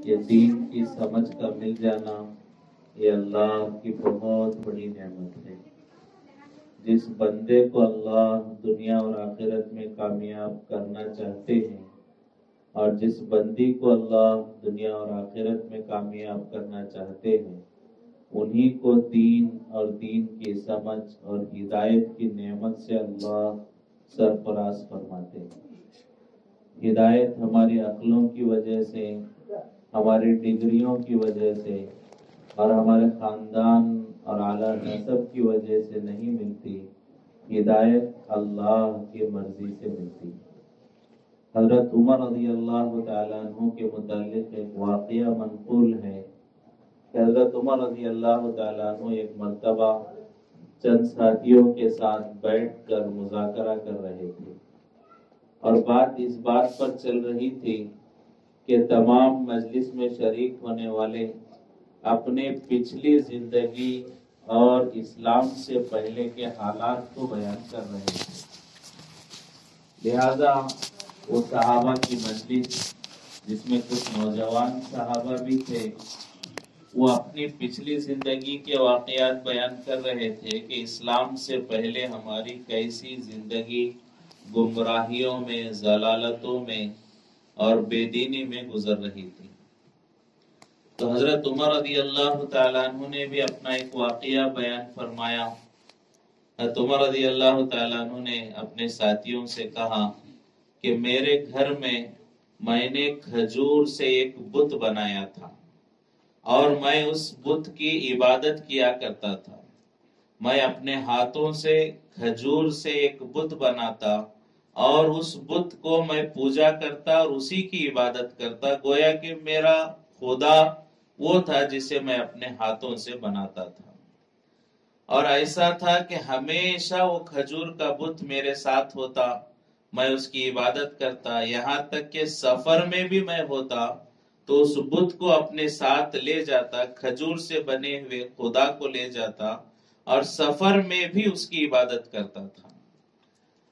یہ دین کی سمجھ کا مل جانا یہ اللہ کی بہت بڑی نعمت ہے۔ جس بندے کو اللہ دنیا اور آخرت میں کامیاب کرنا چاہتے ہیں اور جس بندی کو اللہ دنیا اور آخرت میں کامیاب کرنا چاہتے ہیں، انہی کو دین اور دین کی سمجھ اور ہدایت کی نعمت سے اللہ سرفراز فرماتے ہیں۔ ہدایت ہماری عقلوں کی وجہ سے، ہماری ڈگریوں کی وجہ سے اور ہمارے خاندان اور اعلیٰ نسب کی وجہ سے نہیں ملتی، ہدایت اللہ کی مرضی سے ملتی۔ حضرت عمر رضی اللہ تعالیٰ عنہ کے متعلق ایک واقعہ منقول ہے کہ حضرت عمر رضی اللہ تعالیٰ عنہ ایک مرتبہ چند ساتھیوں کے ساتھ بیٹھ کر مذاکرہ کر رہے تھے، اور بات اس بات پر چل رہی تھی کہ تمام مجلس میں شریک ہونے والے اپنے پچھلی زندگی اور اسلام سے پہلے کے حالات کو بیان کر رہے تھے۔ لہذا وہ صحابہ کی مجلس جس میں کچھ نوجوان صحابہ بھی تھے، وہ اپنی پچھلی زندگی کے واقعات بیان کر رہے تھے کہ اسلام سے پہلے ہماری کیسی زندگی گمراہیوں میں، ضلالتوں میں اور بے دینی میں گزر رہی تھی۔ تو حضرت عمر رضی اللہ تعالیٰ عنہ نے بھی اپنا ایک واقعہ بیان فرمایا۔ حضرت عمر رضی اللہ تعالیٰ عنہ نے اپنے ساتھیوں سے کہا کہ میرے گھر میں نے کھجور سے ایک بت بنایا تھا اور میں اس بت کی عبادت کیا کرتا تھا۔ میں اپنے ہاتھوں سے کھجور سے ایک بت بناتا اور اس بت کو میں پوجا کرتا اور اسی کی عبادت کرتا، گویا کہ میرا خدا وہ تھا جسے میں اپنے ہاتھوں سے بناتا تھا۔ اور ایسا تھا کہ ہمیشہ وہ کھجور کا بت میرے ساتھ ہوتا، میں اس کی عبادت کرتا، یہاں تک کہ سفر میں بھی میں ہوتا تو اس بت کو اپنے ساتھ لے جاتا، کھجور سے بنے ہوئے خدا کو لے جاتا اور سفر میں بھی اس کی عبادت کرتا تھا۔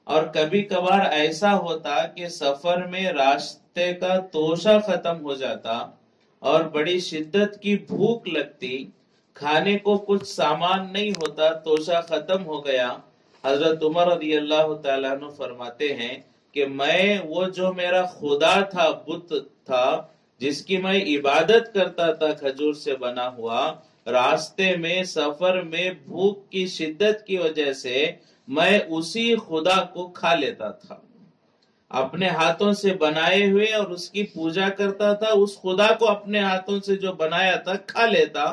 اور کبھی کبھار ایسا ہوتا کہ سفر میں راستے کا توشہ ختم ہو جاتا اور بڑی شدت کی بھوک لگتی، کھانے کو کچھ سامان نہیں ہوتا، توشہ ختم ہو گیا۔ حضرت عمر رضی اللہ تعالیٰ عنہ فرماتے ہیں کہ میں وہ جو میرا خدا تھا، بت تھا جس کی میں عبادت کرتا تھا کھجور سے بنا ہوا، راستے میں سفر میں بھوک کی شدت کی وجہ سے میں اسی خدا کو کھا لیتا تھا، اپنے ہاتھوں سے بنائے ہوئے، اور اس کی پوجا کرتا تھا، اس خدا کو اپنے ہاتھوں سے جو بنایا تھا کھا لیتا،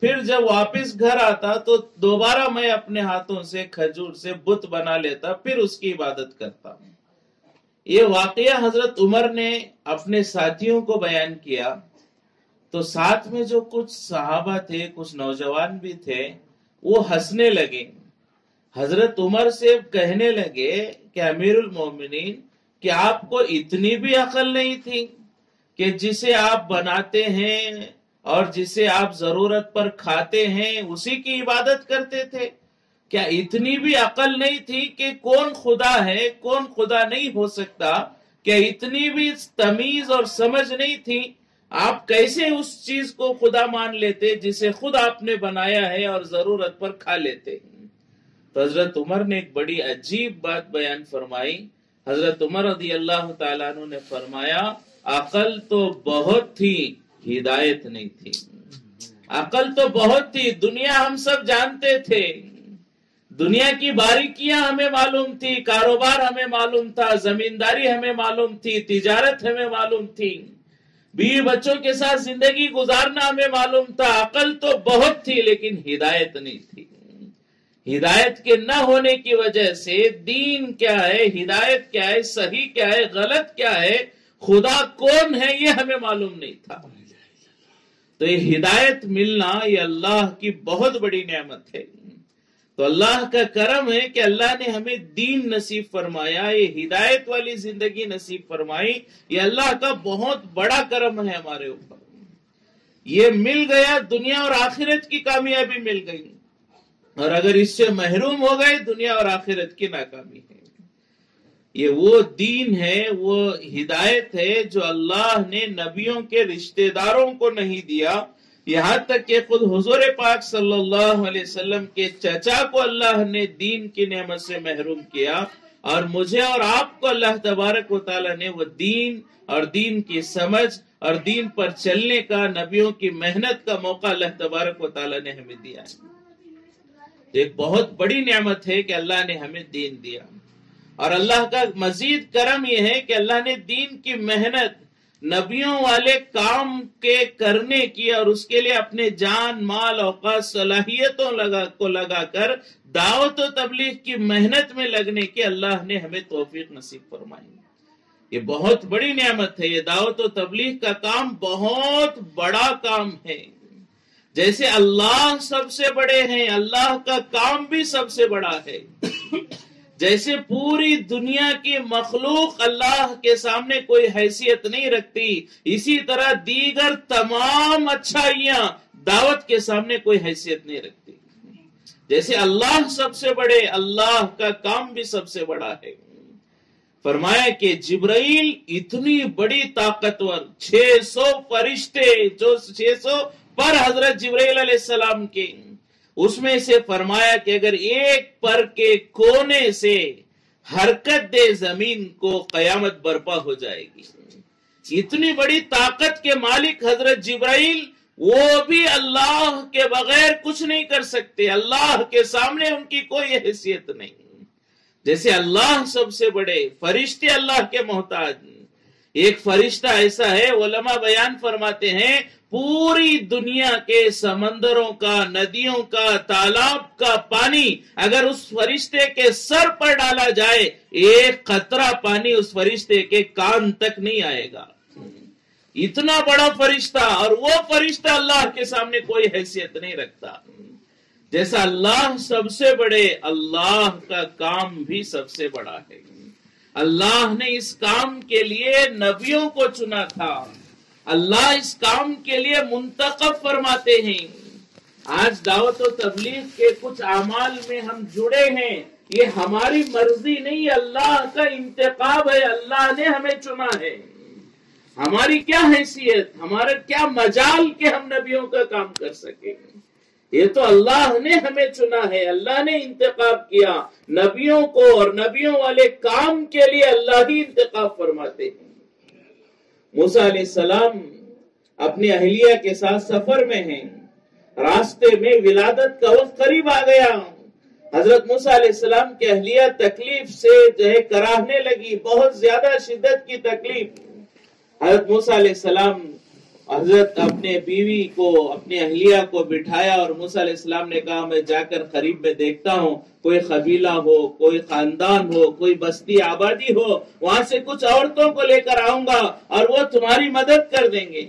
پھر جب واپس گھر آتا تو دوبارہ میں اپنے ہاتھوں سے کھجور سے بت بنا لیتا، پھر اس کی عبادت کرتا۔ یہ واقعہ حضرت عمر نے اپنے ساتھیوں کو بیان کیا تو ساتھ میں جو کچھ صحابہ تھے، کچھ نوجوان بھی تھے، وہ ہنسنے لگے۔ حضرت عمر سے کہنے لگے کہ امیر المومنین، کہ آپ کو اتنی بھی عقل نہیں تھی کہ جسے آپ بناتے ہیں اور جسے آپ ضرورت پر کھاتے ہیں اسی کی عبادت کرتے تھے؟ کیا اتنی بھی عقل نہیں تھی کہ کون خدا ہے، کون خدا نہیں ہو سکتا؟ کیا اتنی بھی تمیز اور سمجھ نہیں تھی؟ آپ کیسے اس چیز کو خدا مان لیتے جسے خود آپ نے بنایا ہے اور ضرورت پر کھا لیتے؟ تو حضرت عمر نے ایک بڑی عجیب بات بیان فرمائی۔ حضرت عمر رضی اللہ تعالیٰ عنہ نے فرمایا، عقل تو بہت تھی، ہدایت نہیں تھی۔ عقل تو بہت تھی، دنیا ہم سب جانتے تھے، دنیا کی باریکیاں ہمیں معلوم تھی، کاروبار ہمیں معلوم تھا، زمینداری ہمیں معلوم تھی، تجارت ہمیں معلوم تھی، بیوی بچوں کے ساتھ زندگی گزارنا ہمیں معلوم تھا۔ عقل تو بہت تھی لیکن ہدایت نہیں تھی۔ ہدایت کے نہ ہونے کی وجہ سے دین کیا ہے، ہدایت کیا ہے، صحیح کیا ہے، غلط کیا ہے، خدا کون ہے، یہ ہمیں معلوم نہیں تھا۔ تو یہ ہدایت ملنا یہ اللہ کی بہت بڑی نعمت ہے۔ تو اللہ کا کرم ہے کہ اللہ نے ہمیں دین نصیب فرمایا، یہ ہدایت والی زندگی نصیب فرمائی، یہ اللہ کا بہت بڑا کرم ہے ہمارے اوپر۔ یہ مل گیا، دنیا اور آخرت کی کامیابی مل گئی، اور اگر اس سے محروم ہو گئے دنیا اور آخرت کی ناکامی ہے۔ یہ وہ دین ہے، وہ ہدایت ہے جو اللہ نے نبیوں کے رشتہ داروں کو نہیں دیا، یہاں تک کہ خود حضور پاک صلی اللہ علیہ وسلم کے چچا کو اللہ نے دین کی نعمت سے محروم کیا، اور مجھے اور آپ کو اللہ تبارک و تعالیٰ نے وہ دین اور دین کی سمجھ اور دین پر چلنے کا، نبیوں کی محنت کا موقع اللہ تبارک و تعالیٰ نے ہمیں دیا ہے۔ ایک بہت بڑی نعمت ہے کہ اللہ نے ہمیں دین دیا، اور اللہ کا مزید کرم یہ ہے کہ اللہ نے دین کی محنت، نبیوں والے کام کے کرنے کی، اور اس کے لیے اپنے جان، مال، اوقات، صلاحیتوں کو لگا کر دعوت و تبلیغ کی محنت میں لگنے کی اللہ نے ہمیں توفیق نصیب فرمائی۔ یہ بہت بڑی نعمت ہے، یہ دعوت و تبلیغ کا کام بہت بڑا کام ہے۔ جیسے اللہ سب سے بڑے ہیں، اللہ کا کام بھی سب سے بڑا ہے۔ جیسے پوری دنیا کی مخلوق اللہ کے سامنے کوئی حیثیت نہیں رکھتی، اسی طرح دیگر تمام اچھائیاں دعوت کے سامنے کوئی حیثیت نہیں رکھتی۔ جیسے اللہ سب سے بڑے، اللہ کا کام بھی سب سے بڑا ہے۔ فرمایا کہ جبرائیل اتنی بڑی طاقتور، 600 فرشتے، جو 600 پر حضرت جبرائیل علیہ السلام کے، اس میں سے فرمایا کہ اگر ایک پر کے کونے سے حرکت دے زمین کو، قیامت برپا ہو جائے گی۔ اتنی بڑی طاقت کے مالک حضرت جبرائیل، وہ بھی اللہ کے بغیر کچھ نہیں کر سکتے، اللہ کے سامنے ان کی کوئی حیثیت نہیں۔ جیسے اللہ سب سے بڑے، فرشتے اللہ کے محتاج۔ ایک فرشتہ ایسا ہے، علماء بیان فرماتے ہیں، پوری دنیا کے سمندروں کا، ندیوں کا، تالاب کا پانی اگر اس فرشتے کے سر پر ڈالا جائے، ایک قطرہ پانی اس فرشتے کے کان تک نہیں آئے گا۔ اتنا بڑا فرشتہ، اور وہ فرشتہ اللہ کے سامنے کوئی حیثیت نہیں رکھتا۔ جیسا اللہ سب سے بڑے، اللہ کا کام بھی سب سے بڑا ہے۔ اللہ نے اس کام کے لیے نبیوں کو چنا تھا، اللہ اس کام کے لیے منتخب فرماتے ہیں۔ آج دعوت و تبلیغ کے کچھ اعمال میں ہم جڑے ہیں، یہ ہماری مرضی نہیں، اللہ کا انتخاب ہے، اللہ نے ہمیں چنا ہے۔ ہماری کیا حیثیت، ہمارا کیا مجال کہ ہم نبیوں کا کام کر سکیں؟ یہ تو اللہ نے ہمیں چنا ہے، اللہ نے انتخاب کیا نبیوں کو، اور نبیوں والے کام کے لیے اللہ ہی انتخاب فرماتے ہیں۔ موسیٰ علیہ السلام اپنی اہلیہ کے ساتھ سفر میں ہیں، راستے میں ولادت کا وقت قریب آ گیا۔ حضرت موسیٰ علیہ السلام کی اہلیہ تکلیف سے کراہنے لگی، بہت زیادہ شدت کی تکلیف۔ حضرت موسیٰ علیہ السلام، حضرت اپنے بیوی کو، اپنی اہلیہ کو بٹھایا، اور موسیٰ علیہ السلام نے کہا میں جا کر قریب میں دیکھتا ہوں، کوئی قبیلہ ہو، کوئی خاندان ہو، کوئی بستی آبادی ہو، وہاں سے کچھ عورتوں کو لے کر آؤں گا اور وہ تمہاری مدد کر دیں گے۔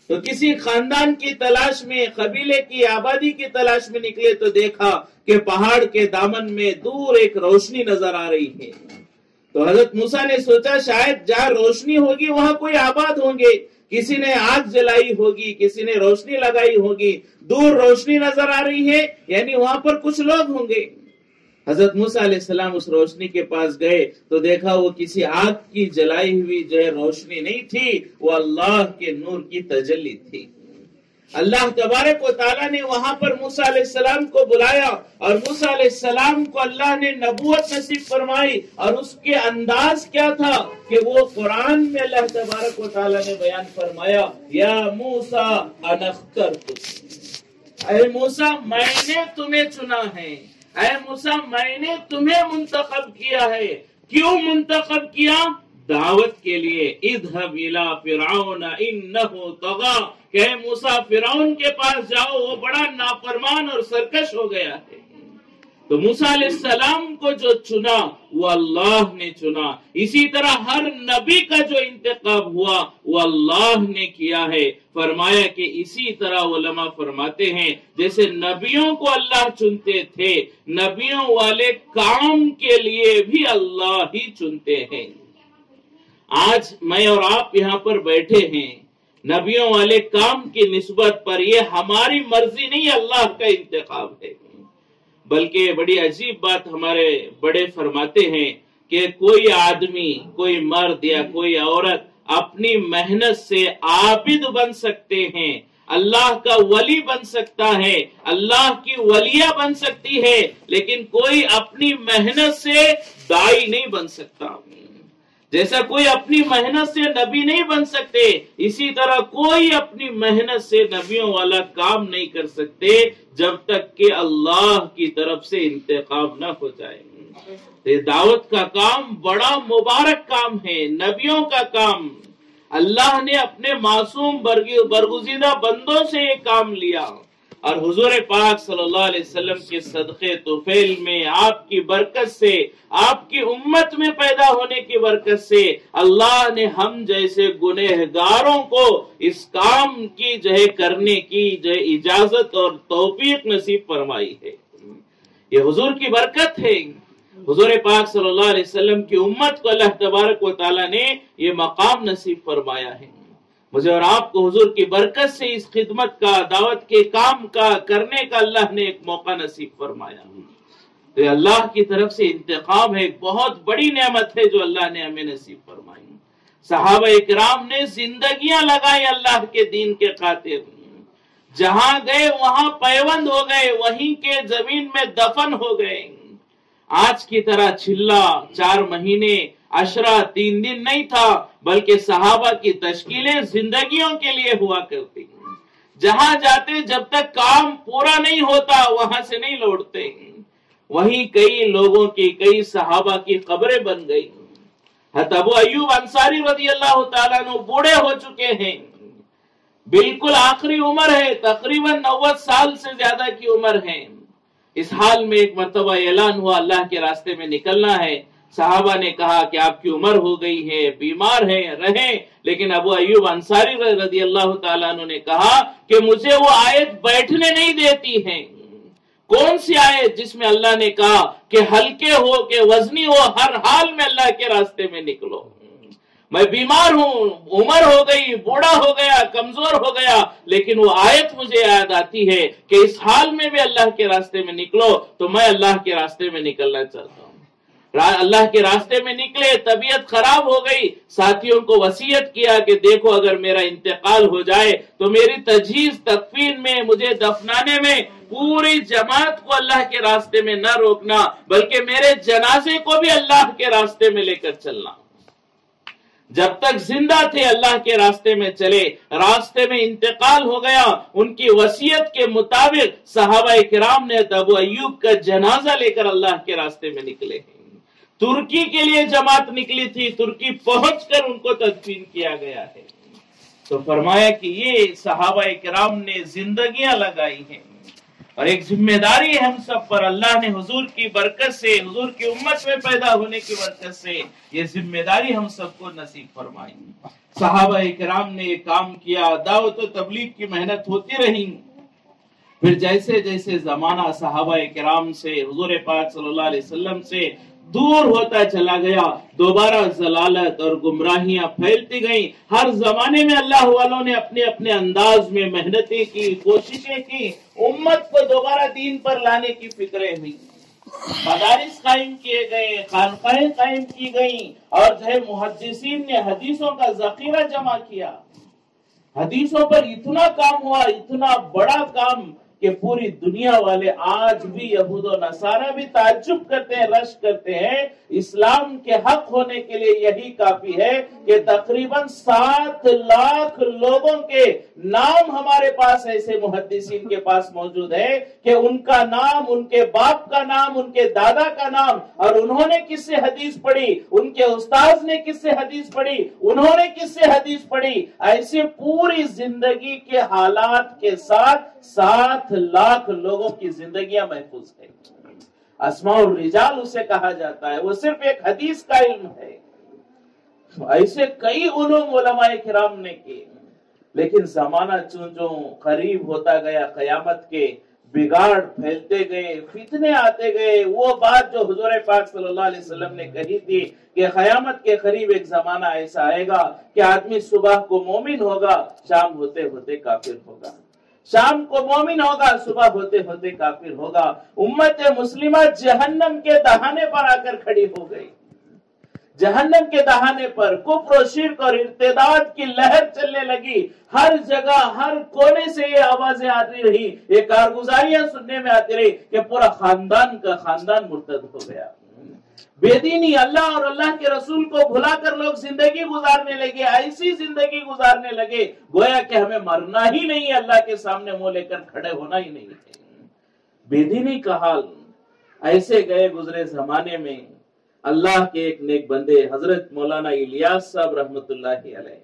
تو کسی خاندان کی تلاش میں، قبیلے کی آبادی کی تلاش میں نکلے تو دیکھا کہ پہاڑ کے دامن میں دور ایک روشنی نظر آ رہی ہے۔ تو حضرت موسیٰ نے سوچا شاید جہاں روشنی ہوگی وہاں کوئی آباد ہوں گے، کسی نے آگ جلائی ہوگی، کسی نے روشنی لگائی ہوگی، دور روشنی نظر آ رہی ہے، یعنی وہاں پر کچھ لوگ ہوں گے۔ حضرت موسیٰ علیہ السلام اس روشنی کے پاس گئے تو دیکھا وہ کسی آگ کی جلائی ہوئی روشنی نہیں تھی، وہ اللہ کے نور کی تجلی تھی۔ اللہ تبارک و تعالیٰ نے وہاں پر موسیٰ علیہ السلام کو بلایا، اور موسیٰ علیہ السلام کو اللہ نے نبوت نصیب فرمائی، اور اس کے انداز کیا تھا کہ وہ قرآن میں اللہ تبارک و تعالیٰ نے بیان فرمایا، یا موسیٰ انا اخترتک، اے موسیٰ میں نے تمہیں چنا ہے، اے موسیٰ میں نے تمہیں منتخب کیا ہے۔ کیوں منتخب کیا؟ دعوت کے لیے۔ اذهب الى فرعون انه طغى، کہ موسیٰ فرعون کے پاس جاؤ، وہ بڑا نافرمان اور سرکش ہو گیا ہے۔ تو موسیٰ علیہ السلام کو جو چنا وہ اللہ نے چنا، اسی طرح ہر نبی کا جو انتخاب ہوا وہ اللہ نے کیا ہے۔ فرمایا کہ اسی طرح علماء فرماتے ہیں جیسے نبیوں کو اللہ چنتے تھے، نبیوں والے کام کے لیے بھی اللہ ہی چنتے ہیں۔ آج میں اور آپ یہاں پر بیٹھے ہیں، نبیوں والے کام کی نسبت پر یہ ہماری مرضی نہیں، اللہ کا انتخاب ہے۔ بلکہ بڑی عجیب بات ہمارے بڑے فرماتے ہیں کہ کوئی آدمی، کوئی مرد یا کوئی عورت اپنی محنت سے عابد بن سکتے ہیں، اللہ کا ولی بن سکتا ہے، اللہ کی ولیہ بن سکتی ہے، لیکن کوئی اپنی محنت سے دائی نہیں بن سکتا۔ جیسا کوئی اپنی محنت سے نبی نہیں بن سکتے، اسی طرح کوئی اپنی محنت سے نبیوں والا کام نہیں کر سکتے جب تک کہ اللہ کی طرف سے انتخاب نہ ہو جائے۔ یہ دعوت کا کام بڑا مبارک کام ہے، نبیوں کا کام۔ اللہ نے اپنے معصوم برگزیدہ بندوں سے یہ کام لیا، اور حضور پاک صلی اللہ علیہ وسلم کے صدقے طفیل میں، آپ کی برکت سے، آپ کی امت میں پیدا ہونے کی برکت سے اللہ نے ہم جیسے گنہگاروں کو اس کام کی کرنے کی اجازت اور توفیق نصیب فرمائی ہے۔ یہ حضور کی برکت ہے۔ حضور پاک صلی اللہ علیہ وسلم کی امت کو اللہ تبارک و تعالی نے یہ مقام نصیب فرمایا ہے۔ مجھے اور آپ کو حضور کی برکت سے اس خدمت کا، دعوت کے کام کا کرنے کا اللہ نے ایک موقع نصیب فرمایا۔ تو یہ اللہ کی طرف سے انتقام ہے، ایک بہت بڑی نعمت ہے جو اللہ نے ہمیں نصیب فرمائی۔ صحابہ اکرام نے زندگیاں لگائی اللہ کے دین کے خاطر، جہاں گئے وہاں پیوند ہو گئے، وہیں کے زمین میں دفن ہو گئے۔ آج کی طرح چلا 4 مہینے عشرہ 3 دن نہیں تھا، بلکہ صحابہ کی تشکیلیں زندگیوں کے لیے ہوا کرتی۔ جہاں جاتے جب تک کام پورا نہیں ہوتا وہاں سے نہیں لوٹتے۔ وہیں کئی لوگوں کی، کئی صحابہ کی قبریں بن گئی۔ حضرت ابو ایوب انصاری رضی اللہ تعالیٰ عنہ بوڑھے ہو چکے ہیں، بالکل آخری عمر ہے، تقریباً 90 سال سے زیادہ کی عمر ہے۔ اس حال میں ایک مرتبہ اعلان ہوا اللہ کے راستے میں نکلنا ہے۔ صحابہ نے کہا کہ آپ کی عمر ہو گئی ہے، بیمار ہیں، رہیں، لیکن ابو ایوب انصاری رضی اللہ تعالیٰ عنہ نے کہا کہ مجھے وہ آیت بیٹھنے نہیں دیتی ہے۔ کون سی آیت؟ جس میں اللہ نے کہا کہ ہلکے ہو کہ وزنی ہو، ہر حال میں اللہ کے راستے میں نکلو۔ میں بیمار ہوں، عمر ہو گئی، بوڑھا ہو گیا، کمزور ہو گیا، لیکن وہ آیت مجھے یاد آتی ہے کہ اس حال میں بھی اللہ کے راستے میں نکلو، تو میں اللہ کے راستے میں نکلنا چاہتا ہوں۔ اللہ کے راستے میں نکلے، طبیعت خراب ہو گئی، ساتھیوں کو وصیت کیا کہ دیکھو اگر میرا انتقال ہو جائے تو میری تجہیز تکفین میں، مجھے دفنانے میں پوری جماعت کو اللہ کے راستے میں نہ روکنا، بلکہ میرے جنازے کو بھی اللہ کے راستے میں لے کر چلنا۔ جب تک زندہ تھے اللہ کے راستے میں چلے، راستے میں انتقال ہو گیا، ان کی وصیت کے مطابق صحابہ کرام نے ابو ایوب کا جنازہ لے کر اللہ کے راستے میں نکلے۔ ترکی کے لیے جماعت نکلی تھی، ترکی پہنچ کر ان کو تدفین کیا گیا ہے۔ تو فرمایا کہ یہ صحابہ کرام نے زندگیاں لگائی ہیں، اور ایک ذمہ داری ہے ہم سب پر۔ اللہ نے حضور کی برکت سے، حضور کی امت میں پیدا ہونے کی برکت سے یہ ذمہ داری ہم سب کو نصیب فرمائی۔ صحابہ کرام نے یہ کام کیا، دعوت و تبلیغ کی محنت ہوتی رہی۔ پھر جیسے جیسے زمانہ صحابہ کرام سے، حضور پاک صلی اللہ علیہ وسلم سے دور ہوتا چلا گیا، دوبارہ ضلالت اور گمراہیاں پھیلتی گئیں۔ ہر زمانے میں اللہ والوں نے اپنے اپنے انداز میں محنتیں کی، کوششیں کی، امت کو دوبارہ دین پر لانے کی فکریں ہوئی۔ مدارس قائم کیے گئے، خانقاہیں قائم کی گئیں، اور محدثین نے حدیثوں کا ذخیرہ جمع کیا۔ حدیثوں پر اتنا کام ہوا، اتنا بڑا کام کہ پوری دنیا والے آج بھی، یہود و نصارہ بھی تعجب کرتے ہیں، رشک کرتے ہیں۔ اسلام کے حق ہونے کے لیے یہی کافی ہے کہ تقریباً 7 لاکھ لوگوں کے نام ہمارے پاس، ایسے محدثین کے پاس موجود ہے کہ ان کا نام، ان کے باپ کا نام، ان کے دادا کا نام، اور انہوں نے کس سے حدیث پڑھی، ان کے استاذ نے کس سے حدیث پڑھی، انہوں نے کس سے حدیث پڑھی، ایسے پوری زندگی کے حالات کے ساتھ 7 لاکھ لوگوں کی زندگیاں محفوظ ہیں۔ اسماء الرجال اسے کہا جاتا ہے، وہ صرف ایک حدیث کا علم ہے۔ ایسے کئی علوم علماء کرام نے کی، لیکن زمانہ چونچوں قریب ہوتا گیا، قیامت کے بگاڑ پھیلتے گئے، فتنے آتے گئے۔ وہ بات جو حضور پاک صلی اللہ علیہ وسلم نے کہی تھی کہ قیامت کے قریب ایک زمانہ ایسا آئے گا کہ آدمی صبح کو مومن ہوگا، شام ہوتے ہوتے کافر ہوگا، شام کو مومن ہوگا، صبح ہوتے ہوتے کافر ہوگا۔ امت مسلمہ جہنم کے دہانے پر آ کر کھڑی ہو گئی۔ جہنم کے دہانے پر کفر و شرک اور ارتداد کی لہر چلنے لگی، ہر جگہ ہر کونے سے یہ آوازیں آتی رہی، یہ کارگزاریاں سننے میں آتی رہی کہ پورا خاندان کا خاندان مرتد ہو گیا۔ بے دینی، اللہ اور اللہ کے رسول کو بھلا کر لوگ زندگی گزارنے لگے، ایسی زندگی گزارنے لگے گویا کہ ہمیں مرنا ہی نہیں ہے، اللہ کے سامنے منہ لے کر کھڑے ہونا ہی نہیں ہے۔ بے دینی کا حال ایسے گئے گزرے زمانے میں اللہ کے ایک نیک بندے حضرت مولانا الیاس صاحب رحمت اللہ علیہ،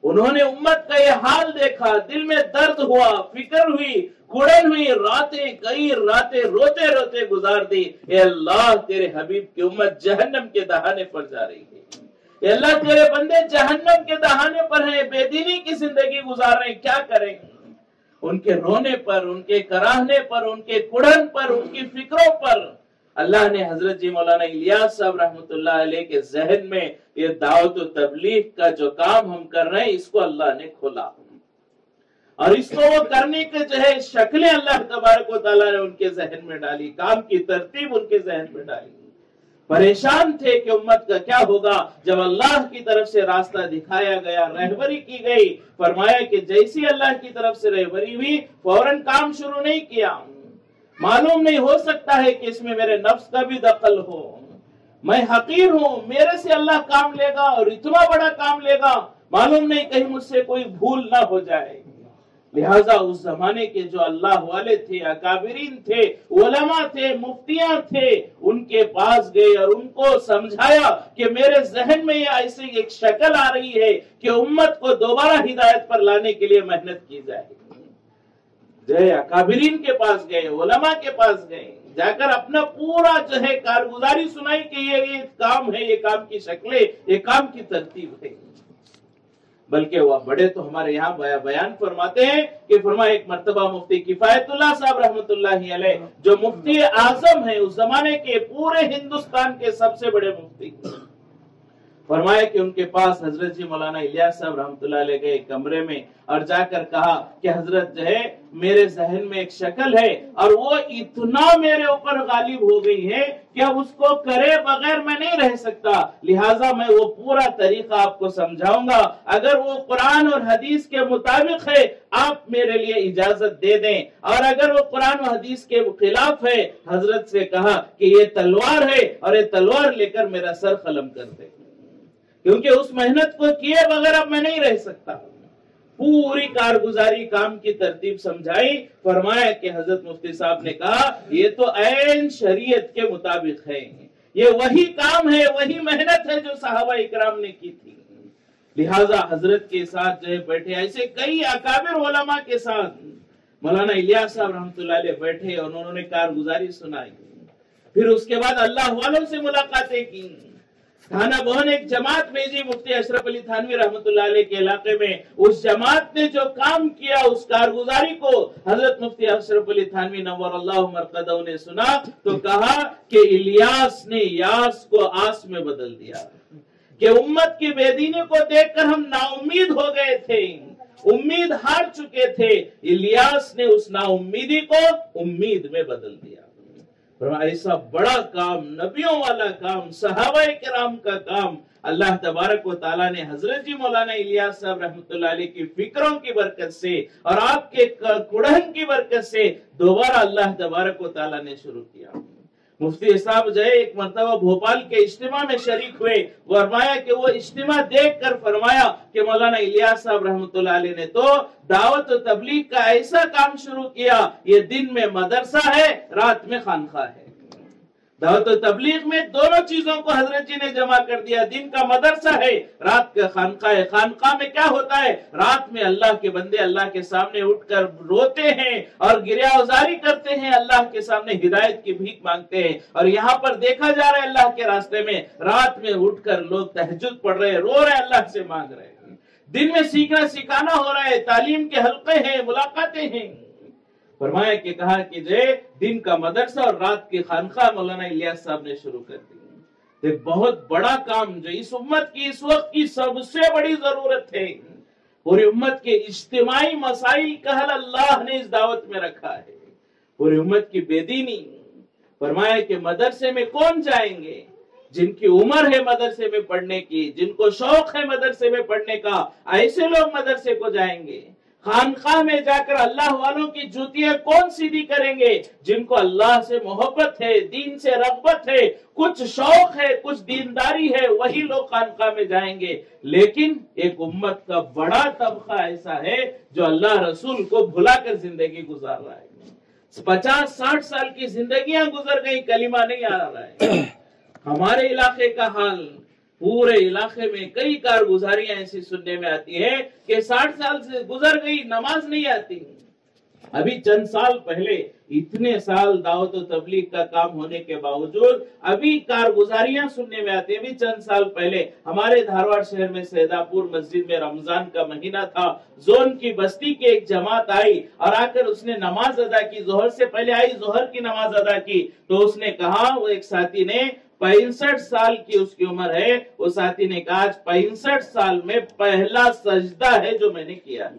انہوں نے امت کا یہ حال دیکھا، دل میں درد ہوا، فکر ہوئی، کڑن ہوئی، راتیں کئی راتیں روتے روتے گزار دی، اے اللہ تیرے حبیب کی امت جہنم کے دہانے پر جا رہی ہے، اے اللہ تیرے بندے جہنم کے دہانے پر ہیں، بے دینی کی زندگی گزار رہے ہیں، کیا کریں؟ ان کے رونے پر، ان کے کراہنے پر، ان کے کڑن پر، ان کی فکروں پر اللہ نے حضرت جی مولانا الیاس صاحب رحمت اللہ علیہ کے ذہن میں یہ دعوت و تبلیغ کا جو کام ہم کر رہے ہیں اس کو اللہ نے کھولا، اور اس کو وہ کرنے کے جو ہے شکلیں اللہ تبارک و تعالیٰ نے ان کے ذہن میں ڈالی، کام کی ترتیب ان کے ذہن میں ڈالی۔ پریشان تھے کہ امت کا کیا ہوگا، جب اللہ کی طرف سے راستہ دکھایا گیا، رہبری کی گئی، فرمایا کہ جیسی اللہ کی طرف سے رہبری ہوئی فوراً کام شروع نہیں کیا، معلوم نہیں ہو سکتا ہے کہ اس میں میرے نفس کا بھی دخل ہو، میں حقیر ہوں، میرے سے اللہ کام لے گا اور اتنا بڑا کام لے گا، معلوم نہیں کہیں مجھ سے کوئی بھول نہ ہو جائے۔ لہٰذا اس زمانے کے جو اللہ والے تھے، اکابرین تھے، علماء تھے، مفتیاں تھے، ان کے پاس گئے اور ان کو سمجھایا کہ میرے ذہن میں یہ ایسی ایک شکل آ رہی ہے کہ امت کو دوبارہ ہدایت پر لانے کے لیے محنت کی جائے۔ اکابرین کے پاس گئے، علماء کے پاس گئے، جا کر اپنا پورا جو ہے کارگزاری سنائی کہ یہ کام ہے، یہ کام کی شکلیں، یہ کام کی ترتیب ہے۔ بلکہ وہ بڑے تو ہمارے یہاں بیان فرماتے ہیں کہ فرمایا ایک مرتبہ مفتی کفایت اللہ صاحب رحمت اللہ علیہ جو مفتی اعظم ہیں اس زمانے کے، پورے ہندوستان کے سب سے بڑے مفتی، فرمایا کہ ان کے پاس حضرت جی مولانا الیاس صاحب رحمت اللہ علیہ گئے کمرے میں اور جا کر کہا کہ حضرت جو ہے میرے ذہن میں ایک شکل ہے اور وہ اتنا میرے اوپر غالب ہو گئی ہے کہ اب اس کو کرے بغیر میں نہیں رہ سکتا، لہٰذا میں وہ پورا طریقہ آپ کو سمجھاؤں گا، اگر وہ قرآن اور حدیث کے مطابق ہے آپ میرے لیے اجازت دے دیں، اور اگر وہ قرآن و حدیث کے خلاف ہے حضرت سے کہا کہ یہ تلوار ہے اور یہ تلوار لے کر میرا سر قلم کر دے، کیونکہ اس محنت کو کیے بغیر اب میں نہیں رہ سکتا۔ پوری کارگزاری کام کی ترتیب سمجھائی، فرمایا کہ حضرت مفتی صاحب نے کہا یہ تو عین شریعت کے مطابق ہے، یہ وہی کام ہے، وہی محنت ہے جو صحابہ اکرام نے کی تھی۔ لہٰذا حضرت کے ساتھ جو ہے بیٹھے، ایسے کئی اکابر علماء کے ساتھ مولانا الیاس صاحب رحمۃ اللہ علیہ بیٹھے اور انہوں نے کارگزاری سنائی، پھر اس کے بعد اللہ والوں سے ملاقاتیں کی، تھانہ بہن ایک جماعت بھیجی مفتی اشرف علی تھانوی رحمت اللہ علیہ کے علاقے میں، اس جماعت نے جو کام کیا اس کارگزاری کو حضرت مفتی اشرف علی تھانوی نور اللہ مرقدہ نے سنا تو کہا کہ الیاس نے یاس کو آس میں بدل دیا، کہ امت کی بے دینی کو دیکھ کر ہم نا امید ہو گئے تھے، امید ہار چکے تھے، الیاس نے اس نا امیدی کو امید میں بدل دیا۔ ایسا بڑا کام، نبیوں والا کام، صحابہ کرام کا کام اللہ تبارک و تعالیٰ نے حضرت جی مولانا الیاس صاحب رحمت اللہ علیہ کی فکروں کی برکت سے اور آپ کے کڑھن کی برکت سے دوبارہ اللہ تبارک و تعالیٰ نے شروع کیا۔ مفتی صاحب جو ہے ایک مرتبہ بھوپال کے اجتماع میں شریک ہوئے، فرمایا کہ وہ اجتماع دیکھ کر فرمایا کہ مولانا الیاس صاحب رحمت اللہ علیہ نے تو دعوت و تبلیغ کا ایسا کام شروع کیا، یہ دن میں مدرسہ ہے، رات میں خانقاہ ہے۔ دعوت و تبلیغ میں دونوں چیزوں کو حضرت جی نے جمع کر دیا، دن کا مدرسہ ہے، رات کا خانقاہ ہے۔ خانقاہ میں کیا ہوتا ہے؟ رات میں اللہ کے بندے اللہ کے سامنے اٹھ کر روتے ہیں اور گریہ ازاری کرتے ہیں، اللہ کے سامنے ہدایت کی بھیک مانگتے ہیں، اور یہاں پر دیکھا جا رہا ہے اللہ کے راستے میں رات میں اٹھ کر لوگ تہجد پڑھ رہے ہیں، رو رہے ہیں، اللہ سے مانگ رہے ہیں، دن میں سیکھنا سکھانا ہو رہا ہے، تعلیم کے حلقے ہیں، ملاقاتیں ہیں۔ فرمایا کہ کہا کہ دن کا مدرسہ اور رات کی خانقاہ مولانا الیاس صاحب نے شروع کر دی۔ ایک بہت بڑا کام جو اس امت کی اس وقت کی سب سے بڑی ضرورت ہے، پوری امت کے اجتماعی مسائل کا حل اللہ نے اس دعوت میں رکھا ہے، پوری امت کی بے دینی۔ فرمایا کہ مدرسے میں کون جائیں گے؟ جن کی عمر ہے مدرسے میں پڑھنے کی، جن کو شوق ہے مدرسے میں پڑھنے کا، ایسے لوگ مدرسے کو جائیں گے۔ خانقاہ میں جا کر اللہ والوں کی جوتیاں کون سیدھی کریں گے؟ جن کو اللہ سے محبت ہے، دین سے رغبت ہے، کچھ شوق ہے، کچھ دینداری ہے، وہی لوگ خانقاہ میں جائیں گے۔ لیکن ایک امت کا بڑا طبقہ ایسا ہے جو اللہ رسول کو بھلا کر زندگی گزار رہا ہے۔ 50-60 سال کی زندگیاں گزر گئی، کلمہ نہیں آ رہا ہے۔ ہمارے علاقے کا حال، پورے علاقے میں کئی کارگزاریاں ایسی سننے میں آتی ہے کہ 60 سال سے گزر گئی، نماز نہیں آتی۔ ابھی چند سال پہلے، اتنے سال دعوت و تبلیغ کا کام ہونے کے باوجود ابھی کارگزاریاں سننے میں آتی ہیں۔ ابھی چند سال پہلے ہمارے دھارواڑ شہر میں سیدا پور مسجد میں رمضان کا مہینہ تھا، زون کی بستی کی ایک جماعت آئی اور آ کر اس نے نماز ادا کی، ظہر سے پہلے آئی، ظہر کی نماز ادا کی تو اس نے کہا، وہ ایک ساتھی نے 65 سال کی اس کی عمر ہے، وہ ساتھی نے کہا آج 65 سال میں پہلا سجدہ ہے جو میں نے کیا،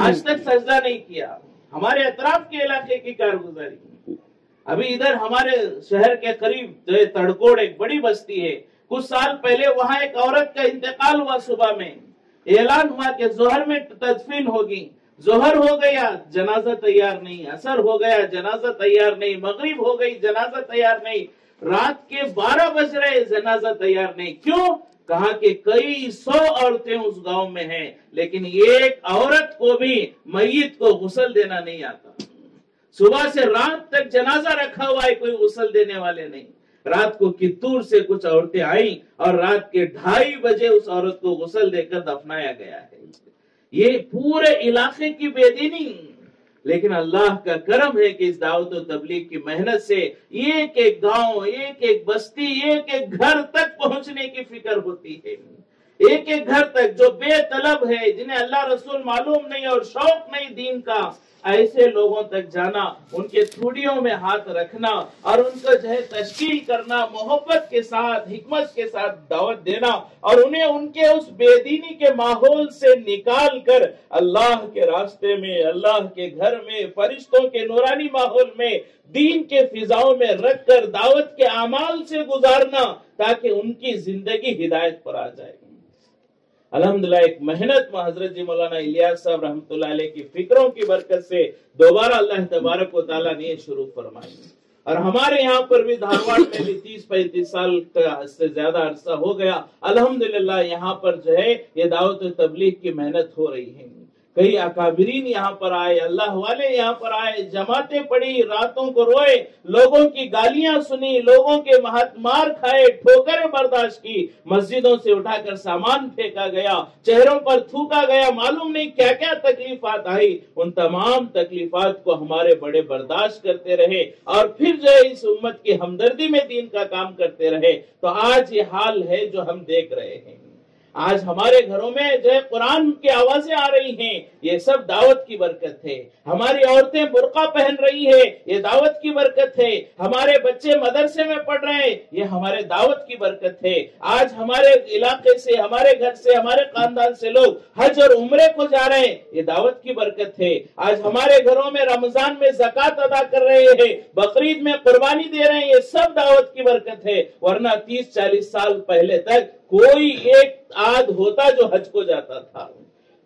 آج تک سجدہ نہیں کیا۔ ہمارے اطراف کے علاقے کی کارگزاری، ابھی ادھر ہمارے شہر کے قریب جو تڑکوڑ ایک بڑی بستی ہے، کچھ سال پہلے وہاں ایک عورت کا انتقال ہوا، صبح میں اعلان ہوا کہ ظہر میں تدفین ہوگی، ظہر ہو گیا جنازہ تیار نہیں، عصر ہو گیا جنازہ تیار نہیں، مغرب ہو گئی جنازہ تیار نہیں، رات کے 12 بج رہے جنازہ تیار نہیں۔ کیوں؟ کہا کہ کئی 100 عورتیں اس گاؤں میں ہیں، لیکن ایک عورت کو بھی میت کو غسل دینا نہیں آتا۔ صبح سے رات تک جنازہ رکھا ہوا ہے، کوئی غسل دینے والے نہیں۔ رات کو کتور سے کچھ عورتیں آئیں اور رات کے 2:30 بجے اس عورت کو غسل دے کر دفنایا گیا ہے۔ یہ پورے علاقے کی بے دینی، لیکن اللہ کا کرم ہے کہ اس دعوت و تبلیغ کی محنت سے ایک ایک گاؤں، ایک ایک بستی، ایک ایک گھر تک پہنچنے کی فکر ہوتی ہے۔ ایک ایک گھر تک جو بے طلب ہے، جنہیں اللہ رسول معلوم نہیں اور شوق نہیں دین کا، ایسے لوگوں تک جانا، ان کے تھوڑیوں میں ہاتھ رکھنا اور ان کو جو ہے تشکیل کرنا، محبت کے ساتھ، حکمت کے ساتھ دعوت دینا اور انہیں ان کے اس بے دینی کے ماحول سے نکال کر اللہ کے راستے میں، اللہ کے گھر میں، فرشتوں کے نورانی ماحول میں، دین کے فضاؤں میں رکھ کر دعوت کے اعمال سے گزارنا تاکہ ان کی زندگی ہدایت پر آ جائے۔ الحمدللہ ایک محنت میں حضرت جی مولانا الیاس صاحب رحمۃ اللہ علیہ کی فکروں کی برکت سے دوبارہ اللہ تبارک و تعالیٰ نے یہ شروع فرمائی، اور ہمارے یہاں پر بھی دھارواڑ میں بھی 30-35 سال سے زیادہ عرصہ ہو گیا، الحمدللہ یہاں پر جو ہے یہ دعوت و تبلیغ کی محنت ہو رہی ہے۔ کئی اکابرین یہاں پر آئے، اللہ والے یہاں پر آئے، جماعتیں پڑھی، راتوں کو روئے، لوگوں کی گالیاں سنی، لوگوں کے مار کھائے، ٹھوکریں برداشت کی، مسجدوں سے اٹھا کر سامان پھینکا گیا، چہروں پر تھوکا گیا، معلوم نہیں کیا کیا تکلیفات آئی۔ ان تمام تکلیفات کو ہمارے بڑے برداشت کرتے رہے اور پھر جو ہے اس امت کی ہمدردی میں دین کا کام کرتے رہے، تو آج یہ حال ہے جو ہم دیکھ رہے ہیں۔ آج ہمارے گھروں میں جو ہے قرآن کی آوازیں آ رہی ہیں، یہ سب دعوت کی برکت ہے۔ ہماری عورتیں برقع پہن رہی ہے، یہ دعوت کی برکت ہے۔ ہمارے بچے مدرسے میں پڑھ رہے ہیں، یہ ہمارے دعوت کی برکت ہے۔ آج ہمارے علاقے سے، ہمارے گھر سے، ہمارے خاندان سے لوگ حج اور عمرے کو جا رہے ہیں، یہ دعوت کی برکت ہے۔ آج ہمارے گھروں میں رمضان میں زکوٰۃ ادا کر رہے ہیں، بقرعید میں قربانی دے رہے ہیں، یہ سب دعوت کی برکت ہے۔ ورنہ 30-40 سال پہلے تک کوئی ایک آدھ ہوتا جو حج کو جاتا تھا،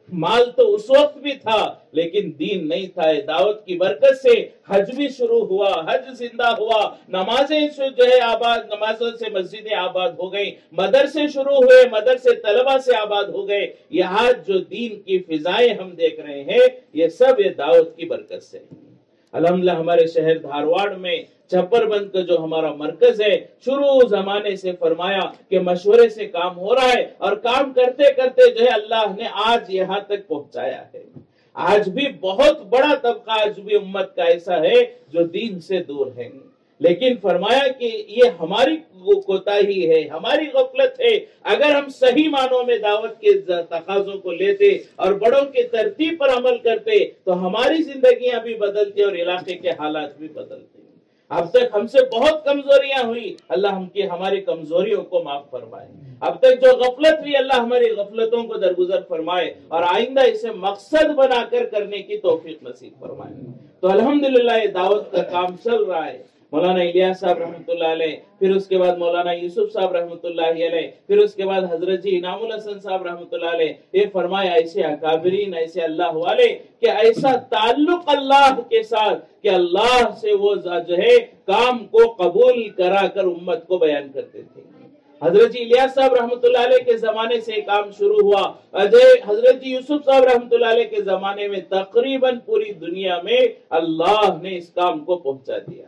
مال تو اس وقت بھی تھا لیکن دین نہیں تھا۔ دعوت کی برکت سے حج بھی شروع ہوا، حج زندہ ہوا، نمازیں جو ہے آباد، نمازوں سے مسجدیں آباد ہو گئی، مدرسے شروع ہوئے، مدرسے طلبہ سے آباد ہو گئے۔ یہ آج جو دین کی فضائیں ہم دیکھ رہے ہیں، یہ سب یہ دعوت کی برکت سے۔ الحمدللہ ہمارے شہر دھارواڑ میں چھپر بند کا جو ہمارا مرکز ہے، شروع زمانے سے فرمایا کہ مشورے سے کام ہو رہا ہے اور کام کرتے کرتے جو ہے اللہ نے آج یہاں تک پہنچایا ہے۔ آج بھی بہت بڑا طبقہ آج بھی امت کا ایسا ہے جو دین سے دور ہے، لیکن فرمایا کہ یہ ہماری کوتاہی ہے، ہماری غفلت ہے۔ اگر ہم صحیح معنوں میں دعوت کے تقاضوں کو لیتے اور بڑوں کی ترتیب پر عمل کرتے تو ہماری زندگیاں بھی بدلتی اور علاقے کے حالات بھی بدلتے۔ اب تک ہم سے بہت کمزوریاں ہوئی، اللہ ہماری کمزوریوں کو معاف فرمائے۔ اب تک جو غفلت ہوئی، اللہ ہماری غفلتوں کو درگزر فرمائے اور آئندہ اسے مقصد بنا کر کرنے کی توفیق نصیب فرمائے۔ تو الحمدللہ یہ دعوت کا کام چل رہا ہے۔ مولانا الیاس صاحب رحمۃ اللہ علیہ، پھر اس کے بعد مولانا یوسف صاحب رحمۃ اللہ علیہ، پھر اس کے بعد حضرت جی انعام الحسن صاحب رحمۃ اللہ علیہ، یہ فرمایا ایسے اکابرین، ایسے اللہ والے کہ ایسا تعلق اللہ کے ساتھ کہ اللہ سے وہ جو ہے کام کو قبول کرا کر امت کو بیان کرتے تھے۔ حضرت جی الیاس صاحب رحمۃ اللہ علیہ کے زمانے سے کام شروع ہوا، حضرت جی یوسف صاحب رحمۃ اللہ علیہ کے زمانے میں تقریباً پوری دنیا میں اللہ نے اس کام کو پہنچا دیا۔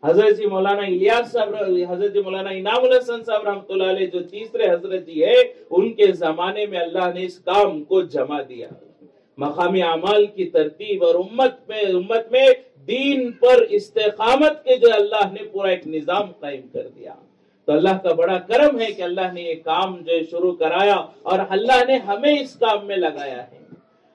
حضرت جی مولانا الیاس صاحب، حضرت جی مولانا انعام الحسن صاحب رحمۃ اللہ علیہ جو تیسرے حضرت جی ہے، ان کے زمانے میں اللہ نے اس کام کو جمع دیا، مقامی اعمال کی ترتیب اور امت میں دین پر استقامت کے جو اللہ نے پورا ایک نظام قائم کر دیا۔ تو اللہ کا بڑا کرم ہے کہ اللہ نے یہ کام جو شروع کرایا اور اللہ نے ہمیں اس کام میں لگایا ہے۔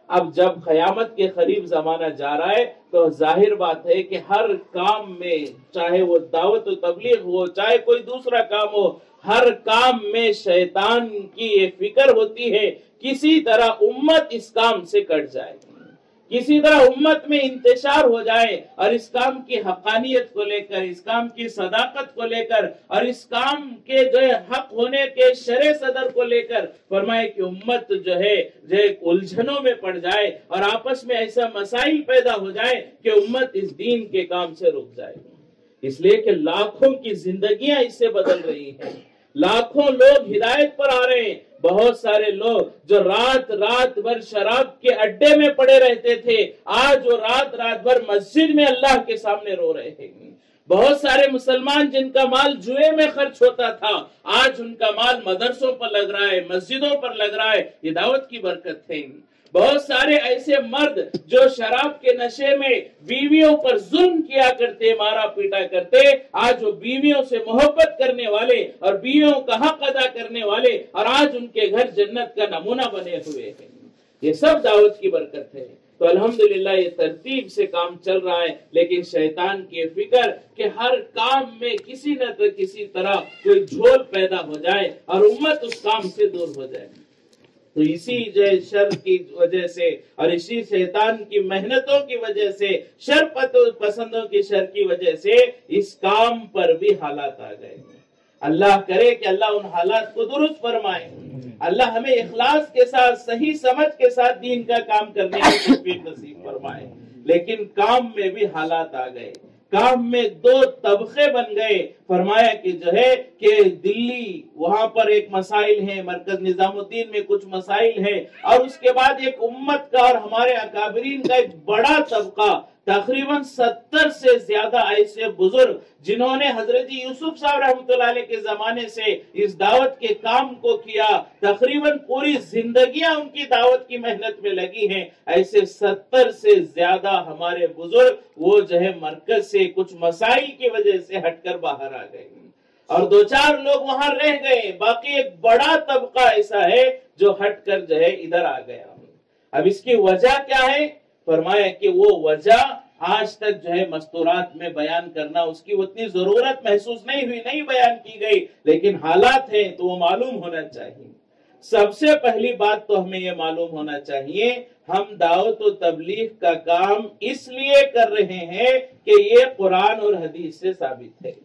اب جب قیامت کے قریب زمانہ جا رہا ہے تو ظاہر بات ہے کہ ہر کام میں، چاہے وہ دعوت و تبلیغ ہو، چاہے کوئی دوسرا کام ہو، ہر کام میں شیطان کی یہ فکر ہوتی ہے کسی طرح امت اس کام سے کٹ جائے، کسی طرح امت میں انتشار ہو جائے، اور اس کام کی حقانیت کو لے کر، اس کام کی صداقت کو لے کر، اور اس کام کے جو ہے حق ہونے کے شرع صدر کو لے کر فرمائے کہ امت جو ہے الجھنوں میں پڑ جائے اور آپس میں ایسا مسائل پیدا ہو جائے کہ امت اس دین کے کام سے رک جائے۔ اس لیے کہ لاکھوں کی زندگیاں اس سے بدل رہی ہیں، لاکھوں لوگ ہدایت پر آ رہے ہیں۔ بہت سارے لوگ جو رات بھر شراب کے اڈے میں پڑے رہتے تھے، آج وہ رات بھر مسجد میں اللہ کے سامنے رو رہے ہیں۔ بہت سارے مسلمان جن کا مال جوئے میں خرچ ہوتا تھا، آج ان کا مال مدرسوں پر لگ رہا ہے، مسجدوں پر لگ رہا ہے، یہ دعوت کی برکت ہے۔ بہت سارے ایسے مرد جو شراب کے نشے میں بیویوں پر ظلم کیا کرتے، مارا پیٹا کرتے، آج وہ بیویوں سے محبت کرنے والے اور بیویوں کا حق ادا کرنے والے، اور آج ان کے گھر جنت کا نمونہ بنے ہوئے ہیں۔ یہ سب دعوت کی برکت ہے۔ تو الحمدللہ یہ ترتیب سے کام چل رہا ہے، لیکن شیطان کی فکر کہ ہر کام میں کسی نہ کسی طرح کوئی جھول پیدا ہو جائے اور امت اس کام سے دور ہو جائے۔ تو اسی جو شر کی وجہ سے اور اسی شیطان کی محنتوں کی وجہ سے، شر پسندوں کی شر کی وجہ سے اس کام پر بھی حالات آ گئے۔ اللہ کرے کہ اللہ ان حالات کو درست فرمائے، اللہ ہمیں اخلاص کے ساتھ، صحیح سمجھ کے ساتھ دین کا کام کرنے کی توفیق نصیب فرمائے۔ لیکن کام میں بھی حالات آ گئے، کام میں دو طبقے بن گئے۔ فرمایا کہ جو ہے کہ دلی وہاں پر ایک مسائل ہے، مرکز نظام الدین میں کچھ مسائل ہے، اور اس کے بعد ایک امت کا اور ہمارے اکابرین کا ایک بڑا طبقہ، تقریباً 70 سے زیادہ ایسے بزرگ جنہوں نے حضرت جی یوسف صاحب رحمۃ اللہ علیہ کے زمانے سے اس دعوت کے کام کو کیا، تقریباً پوری زندگیاں ان کی دعوت کی محنت میں لگی ہیں، ایسے 70 سے زیادہ ہمارے بزرگ وہ جو ہے مرکز سے کچھ مسائل کی وجہ سے ہٹ کر باہر آ گئے، اور دو چار لوگ وہاں رہ گئے، باقی ایک بڑا طبقہ ایسا ہے جو ہٹ کر جو ہے ادھر آ گیا۔ اب اس کی وجہ کیا ہے؟ فرمایا کہ وہ وجہ آج تک جو ہے مستورات میں بیان کرنا اس کی اتنی ضرورت محسوس نہیں ہوئی، نہیں بیان کی گئی، لیکن حالات ہیں تو وہ معلوم ہونا چاہیے۔ سب سے پہلی بات تو ہمیں یہ معلوم ہونا چاہیے، ہم دعوت و تبلیغ کا کام اس لیے کر رہے ہیں کہ یہ قرآن اور حدیث سے ثابت ہے۔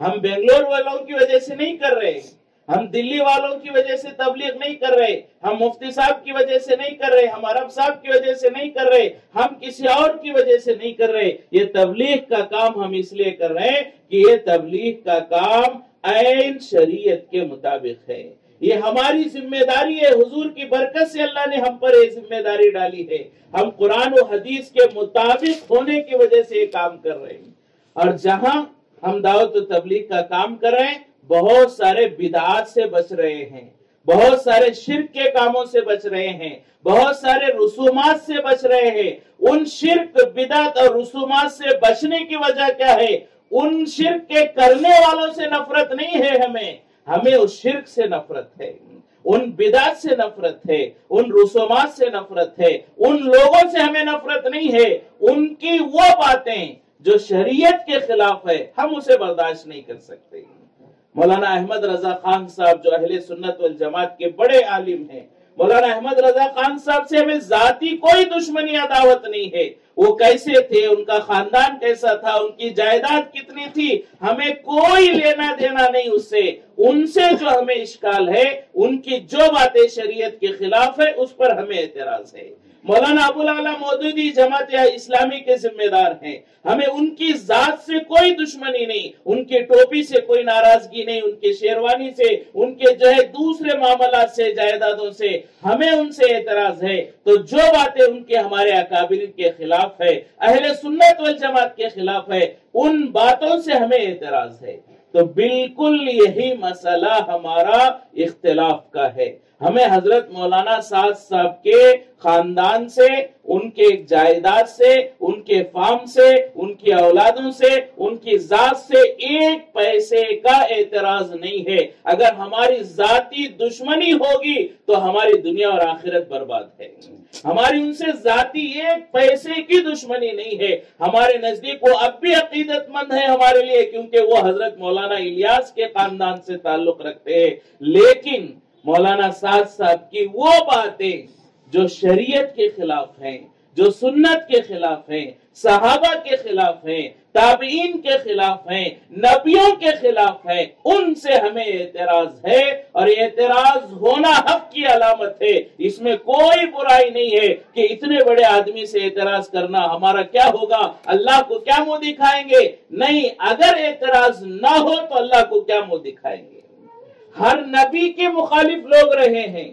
ہم بنگلور والوں کی وجہ سے نہیں کر رہے، ہم دلی والوں کی وجہ سے تبلیغ نہیں کر رہے، ہم مفتی صاحب کی وجہ سے نہیں کر رہے، ہم عرب صاحب کی وجہ سے نہیں کر رہے، ہم کسی اور کی وجہ سے نہیں کر رہے۔ یہ تبلیغ کا کام ہم اس لیے کر رہے ہیں کہ یہ تبلیغ کا کام عین شریعت کے مطابق ہے، یہ ہماری ذمہ داری ہے، حضور کی برکت سے اللہ نے ہم پر یہ ذمہ داری ڈالی ہے، ہم قرآن و حدیث کے مطابق ہونے کی وجہ سے یہ کام کر رہے ہیں۔ اور جہاں ہم دعوت و تبلیغ کا کام کر رہے ہیں، بہت سارے بدعات سے بچ رہے ہیں، بہت سارے شرک کے کاموں سے بچ رہے ہیں، بہت سارے رسومات سے بچ رہے ہیں۔ ان شرک، بدعت اور رسومات سے بچنے کی وجہ کیا ہے؟ ان شرک کے کرنے والوں سے نفرت نہیں ہے، ہمیں اس شرک سے نفرت ہے، ان بدعت سے نفرت ہے، ان رسومات سے نفرت ہے، ان لوگوں سے ہمیں نفرت نہیں ہے، ان کی وہ باتیں جو شریعت کے خلاف ہے ہم اسے برداشت نہیں کر سکتے۔ مولانا احمد رضا خان صاحب جو اہل سنت والجماعت کے بڑے عالم ہیں، مولانا احمد رضا خان صاحب سے ہمیں ذاتی کوئی دشمنی عداوت نہیں ہے. وہ کیسے تھے، ان کا خاندان کیسا تھا، ان کی جائیداد کتنی تھی، ہمیں کوئی لینا دینا نہیں اس سے. ان سے جو ہمیں اشکال ہے، ان کی جو باتیں شریعت کے خلاف ہے اس پر ہمیں اعتراض ہے. مولانا ابو الاعلی مودودی جماعت اسلامی کے ذمہ دار ہیں. ہمیں ان کی ذات سے کوئی دشمنی نہیں، ان کی ٹوپی سے کوئی ناراضگی نہیں، ان کے شیروانی سے، ان کے جو ہے دوسرے معاملات سے، جائیدادوں سے ہمیں ان سے اعتراض ہے. تو جو باتیں ان کے ہمارے اکابر کے خلاف ہے، اہل سنت والجماعت کے خلاف ہے، ان باتوں سے ہمیں اعتراض ہے. تو بالکل یہی مسئلہ ہمارا اختلاف کا ہے. ہمیں حضرت مولانا سعد صاحب کے خاندان سے، ان کے جائیداد سے، ان کے فارم سے، ان کی اولادوں سے، ان کی ذات سے ایک پیسے کا اعتراض نہیں ہے. اگر ہماری ذاتی دشمنی ہوگی تو ہماری دنیا اور آخرت برباد ہے. ہماری ان سے ذاتی ایک پیسے کی دشمنی نہیں ہے. ہمارے نزدیک وہ اب بھی عقیدت مند ہے ہمارے لیے، کیونکہ وہ حضرت مولانا الیاس کے خاندان سے تعلق رکھتے ہیں. لیکن مولانا سعد صاحب کی وہ باتیں جو شریعت کے خلاف ہیں، جو سنت کے خلاف ہیں، صحابہ کے خلاف ہیں، تابعین کے خلاف ہیں، نبیوں کے خلاف ہیں، ان سے ہمیں اعتراض ہے. اور اعتراض ہونا حق کی علامت ہے. اس میں کوئی برائی نہیں ہے کہ اتنے بڑے آدمی سے اعتراض کرنا. ہمارا کیا ہوگا؟ اللہ کو کیا منہ دکھائیں گے؟ نہیں. اگر اعتراض نہ ہو تو اللہ کو کیا منہ دکھائیں گے؟ ہر نبی کے مخالف لوگ رہے ہیں.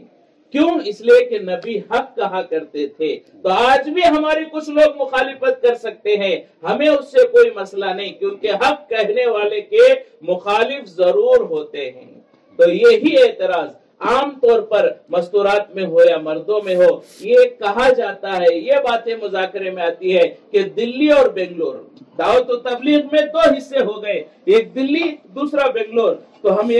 کیوں؟ اس لیے کہ نبی حق کہا کرتے تھے. تو آج بھی ہماری کچھ لوگ مخالفت کر سکتے ہیں، ہمیں اس سے کوئی مسئلہ نہیں، کیونکہ حق کہنے والے کے مخالف ضرور ہوتے ہیں. تو یہی اعتراض عام طور پر مستورات میں ہو یا مردوں میں ہو، یہ کہا جاتا ہے، یہ باتیں مذاکرے میں آتی ہے کہ دلی اور بنگلور، دعوت و تبلیغ میں دو حصے ہو گئے، ایک دلی دوسرا بنگلور. تو ہم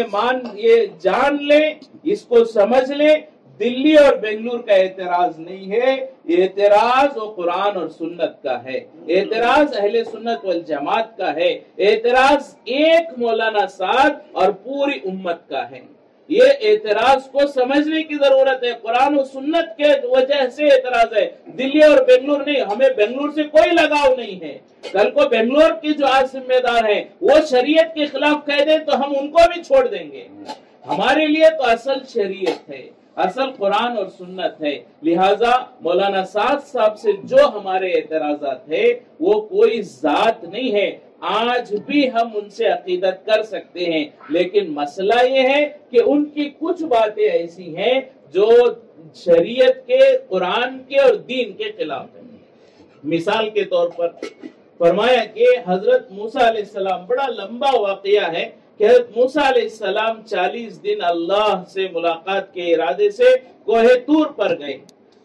یہ جان لیں، اس کو سمجھ لیں، دلی اور بنگلور کا اعتراض نہیں ہے. اعتراض وہ قرآن اور سنت کا ہے، اعتراض اہل سنت والجماعت کا ہے، اعتراض ایک مولانا سعد اور پوری امت کا ہے. یہ اعتراض کو سمجھنے کی ضرورت ہے. قرآن و سنت کے وجہ سے اعتراض ہے، دلی اور بنگلور نہیں. ہمیں بنگلور سے کوئی لگاؤ نہیں ہے. کل کو بنگلور کی جو آج ذمہ دار ہیں وہ شریعت کے خلاف کہہ دیں تو ہم ان کو بھی چھوڑ دیں گے. ہمارے لیے تو اصل شریعت ہے، اصل قرآن اور سنت ہے. لہذا مولانا سعد صاحب سے جو ہمارے اعتراضات ہیں وہ کوئی ذات نہیں ہے. آج بھی ہم ان سے عقیدت کر سکتے ہیں، لیکن مسئلہ یہ ہے کہ ان کی کچھ باتیں ایسی ہیں جو شریعت کے، قرآن کے اور دین کے خلاف ہیں. مثال کے طور پر فرمایا کہ حضرت موسیٰ علیہ السلام، بڑا لمبا واقعہ ہے کہ حضرت موسیٰ علیہ السلام 40 دن اللہ سے ملاقات کے ارادے سے کوہ طور پر گئے.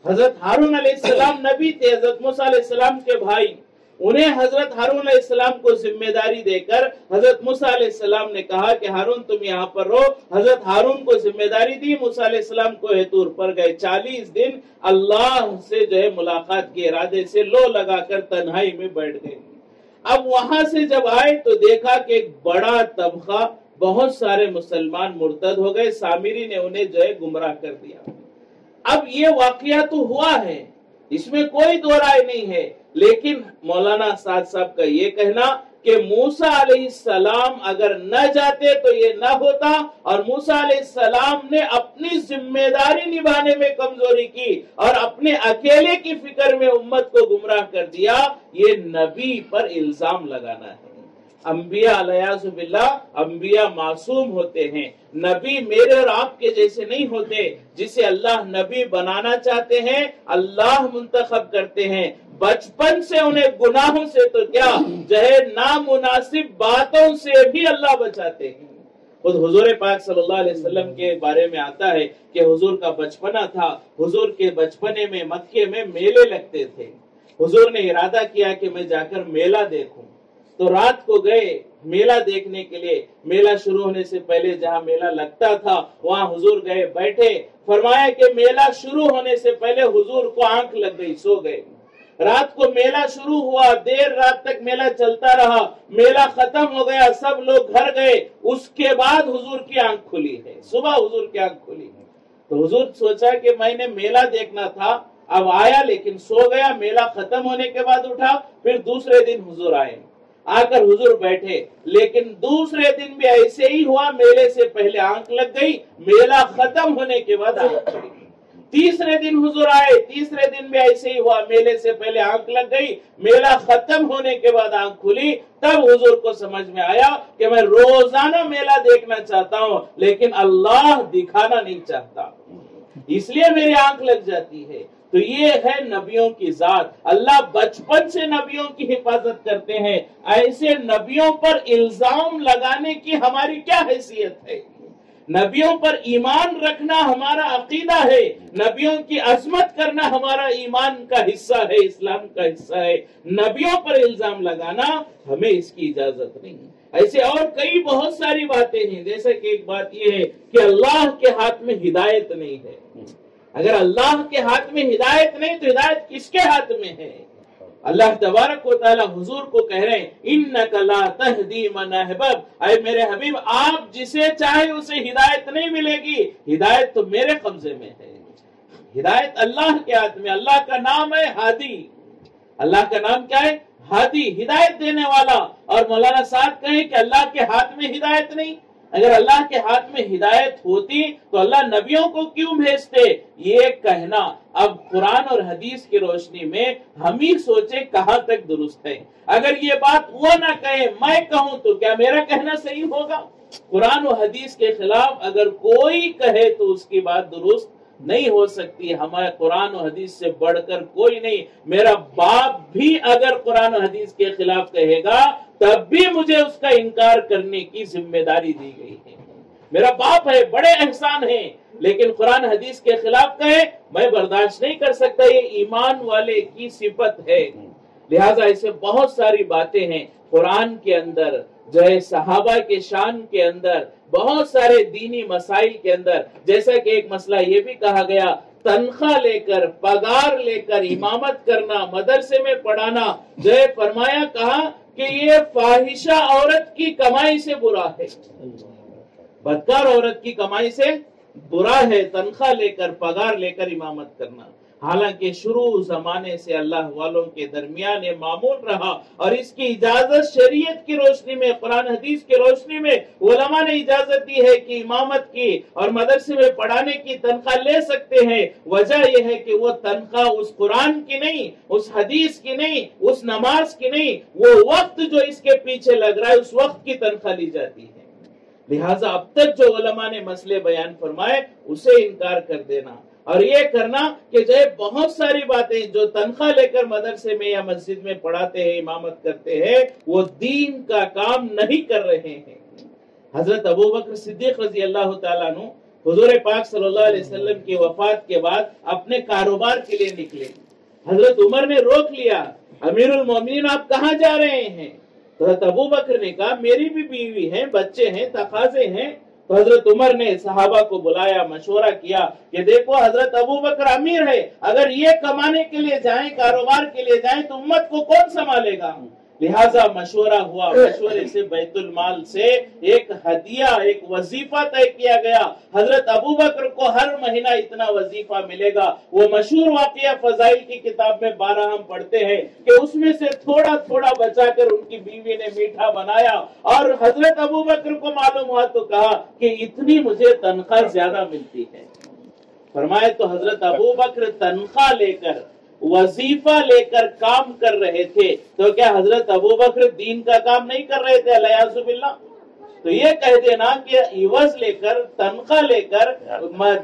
حضرت ہارون علیہ السلام نبی تھے، حضرت موسیٰ علیہ السلام کے بھائی. انہیں حضرت ہارون علیہ السلام کو ذمہ داری دے کر حضرت موسیٰ علیہ السلام نے کہا کہ ہارون تم یہاں پر رہو. حضرت ہارون کو ذمہ داری دی، موسیٰ علیہ السلام کوہ طور پر گئے. 40 دن اللہ سے جو ہے ملاقات کے ارادے سے لو لگا کر تنہائی میں بیٹھ گئے. اب وہاں سے جب آئے تو دیکھا کہ ایک بڑا طبقہ، بہت سارے مسلمان مرتد ہو گئے. سامری نے انہیں جو ہے گمراہ کر دیا. اب یہ واقعہ تو ہوا ہے، اس میں کوئی دو رائے نہیں ہے. لیکن مولانا سعد صاحب کا یہ کہنا کہ موسیٰ علیہ السلام اگر نہ جاتے تو یہ نہ ہوتا، اور موسیٰ علیہ السلام نے اپنی ذمہ داری نبھانے میں کمزوری کی اور اپنے اکیلے کی فکر میں امت کو گمراہ کر دیا، یہ نبی پر الزام لگانا ہے. انبیاء علیہ باللہ، انبیاء معصوم ہوتے ہیں. نبی میرے اور آپ کے جیسے نہیں ہوتے. جسے اللہ نبی بنانا چاہتے ہیں اللہ منتخب کرتے ہیں. بچپن سے انہیں گناہوں سے تو کیا جو ہے نامناسب باتوں سے بھی اللہ بچاتے ہیں. خود حضور پاک صلی اللہ علیہ وسلم کے بارے میں آتا ہے کہ حضور کا بچپنا تھا. حضور کے بچپنے میں مکے میں میلے لگتے تھے. حضور نے ارادہ کیا کہ میں جا کر میلہ دیکھوں. تو رات کو گئے میلہ دیکھنے کے لیے. میلہ شروع ہونے سے پہلے جہاں میلہ لگتا تھا وہاں حضور گئے، بیٹھے. فرمایا کہ میلہ شروع ہونے سے پہلے حضور کو آنکھ لگ گئی، سو گئے. رات کو میلہ شروع ہوا، دیر رات تک میلہ چلتا رہا. میلہ ختم ہو گیا، سب لوگ گھر گئے. اس کے بعد حضور کی آنکھ کھلی ہے، صبح حضور کی آنکھ کھلی ہے. تو حضور سوچا کہ میں نے میلہ دیکھنا تھا، اب آیا لیکن سو گیا، میلہ ختم ہونے کے بعد اٹھا، پھر دوسرے دن حضور آئے، آ کر حضور بیٹھے، لیکن دوسرے دن بھی ایسے ہی ہوا، میلے سے پہلے آنکھ لگ گئی، میلہ ختم ہونے کے بعد آنکھ کھلی۔ تیسرے دن حضور آئے، تیسرے دن بھی ایسے ہی ہوا، میلے سے پہلے آنکھ لگ گئی، میلہ ختم ہونے کے بعد آنکھ کھلی۔ تب حضور کو سمجھ میں آیا کہ میں روزانہ میلہ دیکھنا چاہتا ہوں لیکن اللہ دکھانا نہیں چاہتا، اس لیے میری آنکھ لگ جاتی ہے۔ تو یہ ہے نبیوں کی ذات، اللہ بچپن سے نبیوں کی حفاظت کرتے ہیں، ایسے نبیوں پر الزام لگانے کی ہماری کیا حیثیت ہے؟ نبیوں پر ایمان رکھنا ہمارا عقیدہ ہے، نبیوں کی عظمت کرنا ہمارا ایمان کا حصہ ہے، اسلام کا حصہ ہے۔ نبیوں پر الزام لگانا ہمیں اس کی اجازت نہیں۔ ایسے اور کئی بہت ساری باتیں ہیں، جیسے کہ ایک بات یہ ہے کہ اللہ کے ہاتھ میں ہدایت نہیں ہے۔ اگر اللہ کے ہاتھ میں ہدایت نہیں تو ہدایت کس کے ہاتھ میں ہے؟ اللہ تبارک و تعالی حضور کو کہہ رہے ہیں انک لا تہدی من احببت، اے میرے حبیب آپ جسے چاہے اسے ہدایت نہیں ملے گی، ہدایت تو میرے قبضے میں ہے، ہدایت اللہ کے ہاتھ میں۔ اللہ کا نام ہے ہادی، اللہ کا نام کیا ہے؟ ہادی، ہدایت دینے والا۔ اور مولانا صاحب کہیں کہ اللہ کے ہاتھ میں ہدایت نہیں، اگر اللہ کے ہاتھ میں ہدایت ہوتی تو اللہ نبیوں کو کیوں بھیجتے؟ یہ کہنا اب قرآن اور حدیث کی روشنی میں ہم ہی سوچیں کہاں تک درست ہے۔ اگر یہ بات وہ نہ کہے میں کہوں تو کیا میرا کہنا صحیح ہوگا؟ قرآن و حدیث کے خلاف اگر کوئی کہے تو اس کی بات درست نہیں ہو سکتی۔ ہمارے قرآن و حدیث سے بڑھ کر کوئی نہیں۔ میرا باپ بھی اگر قرآن و حدیث کے خلاف کہے گا تب بھی مجھے اس کا انکار کرنے کی ذمہ داری دی گئی ہے۔ میرا باپ ہے، بڑے احسان ہیں، لیکن قرآن حدیث کے خلاف کہے میں برداشت نہیں کر سکتا، یہ ایمان والے کی صفت ہے۔ لہٰذا ایسے بہت ساری باتیں ہیں قرآن کے اندر، جو ہے صحابہ کے شان کے اندر، بہت سارے دینی مسائل کے اندر، جیسا کہ ایک مسئلہ یہ بھی کہا گیا تنخواہ لے کر، پگار لے کر امامت کرنا، مدرسے میں پڑھانا، جو ہے فرمایا کہا کہ یہ فاحشہ عورت کی کمائی سے برا ہے، بدکار عورت کی کمائی سے برا ہے تنخواہ لے کر، پگار لے کر امامت کرنا۔ حالانکہ شروع زمانے سے اللہ والوں کے درمیان یہ معمول رہا، اور اس کی اجازت شریعت کی روشنی میں، قرآن حدیث کی روشنی میں علماء نے اجازت دی ہے کہ امامت کی اور مدرسے میں پڑھانے کی تنخواہ لے سکتے ہیں۔ وجہ یہ ہے کہ وہ تنخواہ اس قرآن کی نہیں، اس حدیث کی نہیں، اس نماز کی نہیں، وہ وقت جو اس کے پیچھے لگ رہا ہے اس وقت کی تنخواہ لی جاتی ہے۔ لہٰذا اب تک جو علماء نے مسئلے بیان فرمائے اسے انکار کر دینا، اور یہ کرنا کہ جو بہت ساری باتیں جو تنخواہ لے کر مدرسے میں یا مسجد میں پڑھاتے ہیں، امامت کرتے ہیں، وہ دین کا کام نہیں کر رہے ہیں۔ حضرت ابوبکر صدیق رضی اللہ تعالیٰ عنہ حضور پاک صلی اللہ علیہ وسلم کی وفات کے بعد اپنے کاروبار کے لیے نکلے۔ حضرت عمر نے روک لیا، امیر المومنین آپ کہاں جا رہے ہیں؟ تو حضرت ابوبکر نے کہا میری بھی بیوی ہیں، بچے ہیں، تقاضے ہیں۔ تو حضرت عمر نے صحابہ کو بلایا، مشورہ کیا کہ دیکھو حضرت ابوبکر امیر ہے، اگر یہ کمانے کے لیے جائیں، کاروبار کے لیے جائیں تو امت کو کون سنبھالے گا؟ لہٰذا مشورہ ہوا، مشورے سے بیت المال سے ایک ہدیہ، ایک وظیفہ طے کیا گیا۔ حضرت ابوبکر کو ہر مہینہ اتنا وظیفہ ملے گا۔ وہ مشہور واقعہ فضائل کی کتاب میں 12 ہم پڑھتے ہیں کہ اس میں سے تھوڑا تھوڑا بچا کر ان کی بیوی نے میٹھا بنایا، اور حضرت ابوبکر کو معلوم ہوا تو کہا کہ اتنی مجھے تنخواہ زیادہ ملتی ہے۔ فرمایا تو حضرت ابوبکر تنخواہ لے کر، وظیفہ لے کر کام کر رہے تھے، تو کیا حضرت ابوبکر دین کا کام نہیں کر رہے تھے؟ الیاذ باللہ۔ تو یہ کہہ دینا کہ عوض لے کر، تنخواہ لے کر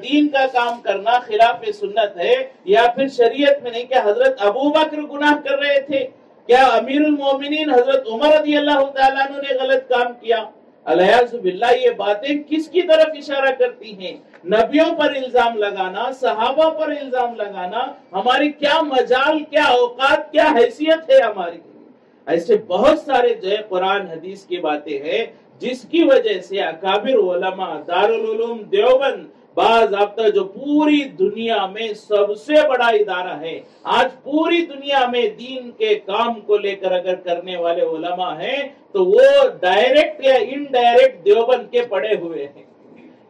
دین کا کام کرنا خلاف سنت ہے، یا پھر شریعت میں نہیں، کہ حضرت ابوبکر گناہ کر رہے تھے؟ کیا امیر المومنین حضرت عمر رضی اللہ تعالیٰ عنہ نے غلط کام کیا؟ الیاذ باللہ۔ یہ باتیں کس کی طرف اشارہ کرتی ہیں؟ نبیوں پر الزام لگانا، صحابہ پر الزام لگانا، ہماری کیا مجال، کیا اوقات، کیا حیثیت ہے ہماری؟ ایسے بہت سارے جو ہے قرآن حدیث کی باتیں ہیں جس کی وجہ سے اکابر علماء دارالعلوم دیوبند باضابطہ جو پوری دنیا میں سب سے بڑا ادارہ ہے، آج پوری دنیا میں دین کے کام کو لے کر اگر کرنے والے علماء ہیں تو وہ ڈائریکٹ یا انڈائریکٹ دیوبند کے پڑے ہوئے ہیں۔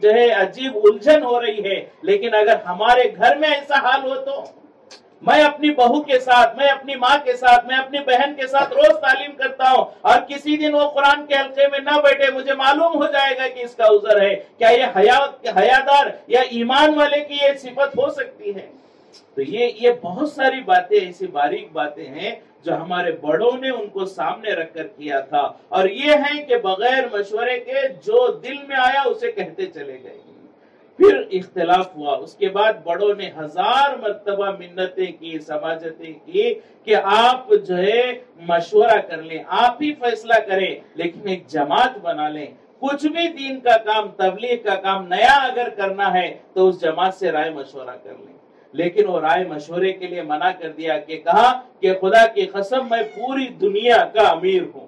جو ہے عجیب الجھن ہو رہی ہے، لیکن اگر ہمارے گھر میں ایسا حال ہو تو میں اپنی بہو کے ساتھ، میں اپنی ماں کے ساتھ، میں اپنی بہن کے ساتھ روز تعلیم کرتا ہوں، اور کسی دن وہ قرآن کے حلقے میں نہ بیٹھے، مجھے معلوم ہو جائے گا کہ اس کا عذر ہے، کیا یہ حیادار یا ایمان والے کی یہ صفت ہو سکتی ہے؟ تو یہ بہت ساری باتیں، ایسی باریک باتیں ہیں جو ہمارے بڑوں نے ان کو سامنے رکھ کر کیا تھا، اور یہ ہیں کہ بغیر مشورے کے جو دل میں آیا اسے کہتے چلے گئے۔ پھر اختلاف ہوا، اس کے بعد بڑوں نے 1000 مرتبہ منتیں کی، سماجتیں کی کہ آپ جو ہے مشورہ کر لیں، آپ ہی فیصلہ کریں، لیکن ایک جماعت بنا لیں۔ کچھ بھی دین کا کام، تبلیغ کا کام نیا اگر کرنا ہے تو اس جماعت سے رائے مشورہ کر لیں۔ لیکن وہ رائے مشورے کے لیے منع کر دیا، کہ کہا کہ خدا کی قسم میں پوری دنیا کا امیر ہوں۔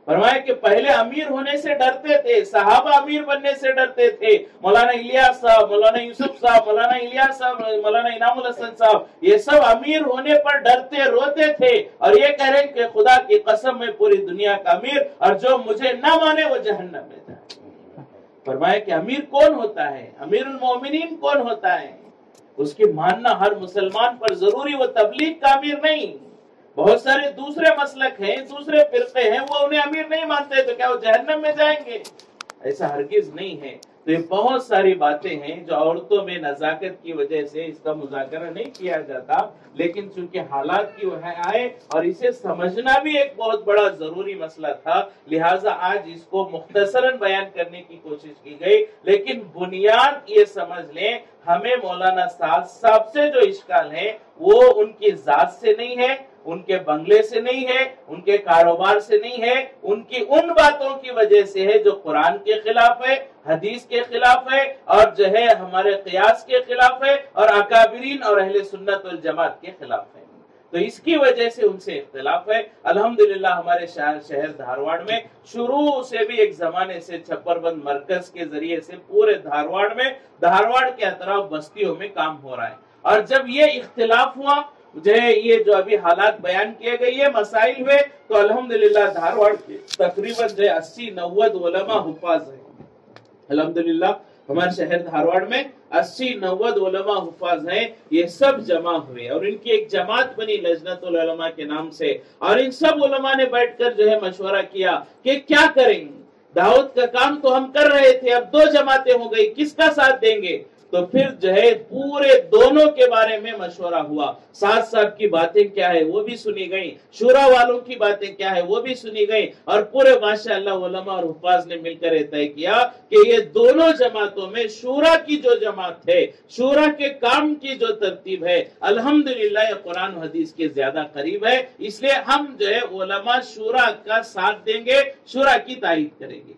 فرمایا کہ پہلے امیر ہونے سے ڈرتے تھے، صحابہ امیر بننے سے ڈرتے تھے، مولانا الیاس صاحب، مولانا یوسف صاحب، مولانا الیاس صاحب، مولانا انعام الحسن صاحب، یہ سب امیر ہونے پر ڈرتے روتے تھے، اور یہ کہہ رہے کہ خدا کی قسم میں پوری دنیا کا امیر، اور جو مجھے نہ مانے وہ جہنم میں جائے۔ فرمایا کہ امیر کون ہوتا ہے؟ امیر المومنین کون ہوتا ہے؟ اس کی ماننا ہر مسلمان پر ضروری، وہ تبلیغ کا امیر نہیں۔ بہت سارے دوسرے مسلک ہیں، دوسرے فرقے ہیں، وہ انہیں امیر نہیں مانتے، تو کیا وہ جہنم میں جائیں گے؟ ایسا ہرگز نہیں ہے۔ تو یہ بہت ساری باتیں ہیں جو عورتوں میں نزاکت کی وجہ سے اس کا مذاکرہ نہیں کیا جاتا، لیکن چونکہ حالات کی وجہ آئے اور اسے سمجھنا بھی ایک بہت بڑا ضروری مسئلہ تھا، لہٰذا آج اس کو مختصراً بیان کرنے کی کوشش کی گئی۔ لیکن بنیاد یہ سمجھ لیں، ہمیں مولانا سعد صاحب سے جو اشکال ہے وہ ان کی ذات سے نہیں ہے، ان کے بنگلے سے نہیں ہے، ان کے کاروبار سے نہیں ہے، ان کی ان باتوں کی وجہ سے ہے جو قرآن کے خلاف ہے، حدیث کے خلاف ہے، اور جو ہے ہمارے قیاس کے خلاف ہے، اور اکابرین اور اہل سنت والجماعت کے خلاف ہے۔ تو اس کی وجہ سے ان سے اختلاف ہے۔ الحمدللہ ہمارے شہر دھارواڑ میں شروع سے بھی ایک زمانے سے چھپر بند مرکز کے ذریعے سے پورے دھارواڑ کے اطراف بستیوں میں کام ہو رہا ہے، اور جب یہ اختلاف ہوا، یہ جو ابھی حالات بیان کیے گئے، یہ مسائل ہوئے، تو الحمدللہ دھارواڑ کے تقریباً 80-90 علماء حفاظ ہیں۔ الحمدللہ ہمارے شہر دھارواڑ میں 80-90 علماء حفاظ ہیں، یہ سب جمع ہوئے، اور ان کی ایک جماعت بنی لجنت العلماء کے نام سے، اور ان سب علماء نے بیٹھ کر جو ہے مشورہ کیا کہ کیا کریں گے، دعوت کا کام تو ہم کر رہے تھے، اب 2 جماعتیں ہو گئی، کس کا ساتھ دیں گے؟ تو پھر جو ہے پورے دونوں کے بارے میں مشورہ ہوا، سعد صاحب کی باتیں کیا ہے وہ بھی سنی گئیں، شورا والوں کی باتیں کیا ہے وہ بھی سنی گئیں، اور پورے ماشاءاللہ علماء اور حفاظ نے مل کر یہ طے کیا کہ یہ دونوں جماعتوں میں شورا کی جو جماعت ہے، شورا کے کام کی جو ترتیب ہے، الحمدللہ یہ قرآن و حدیث کے زیادہ قریب ہے، اس لیے ہم جو ہے علماء شورا کا ساتھ دیں گے، شورا کی تائید کریں گے۔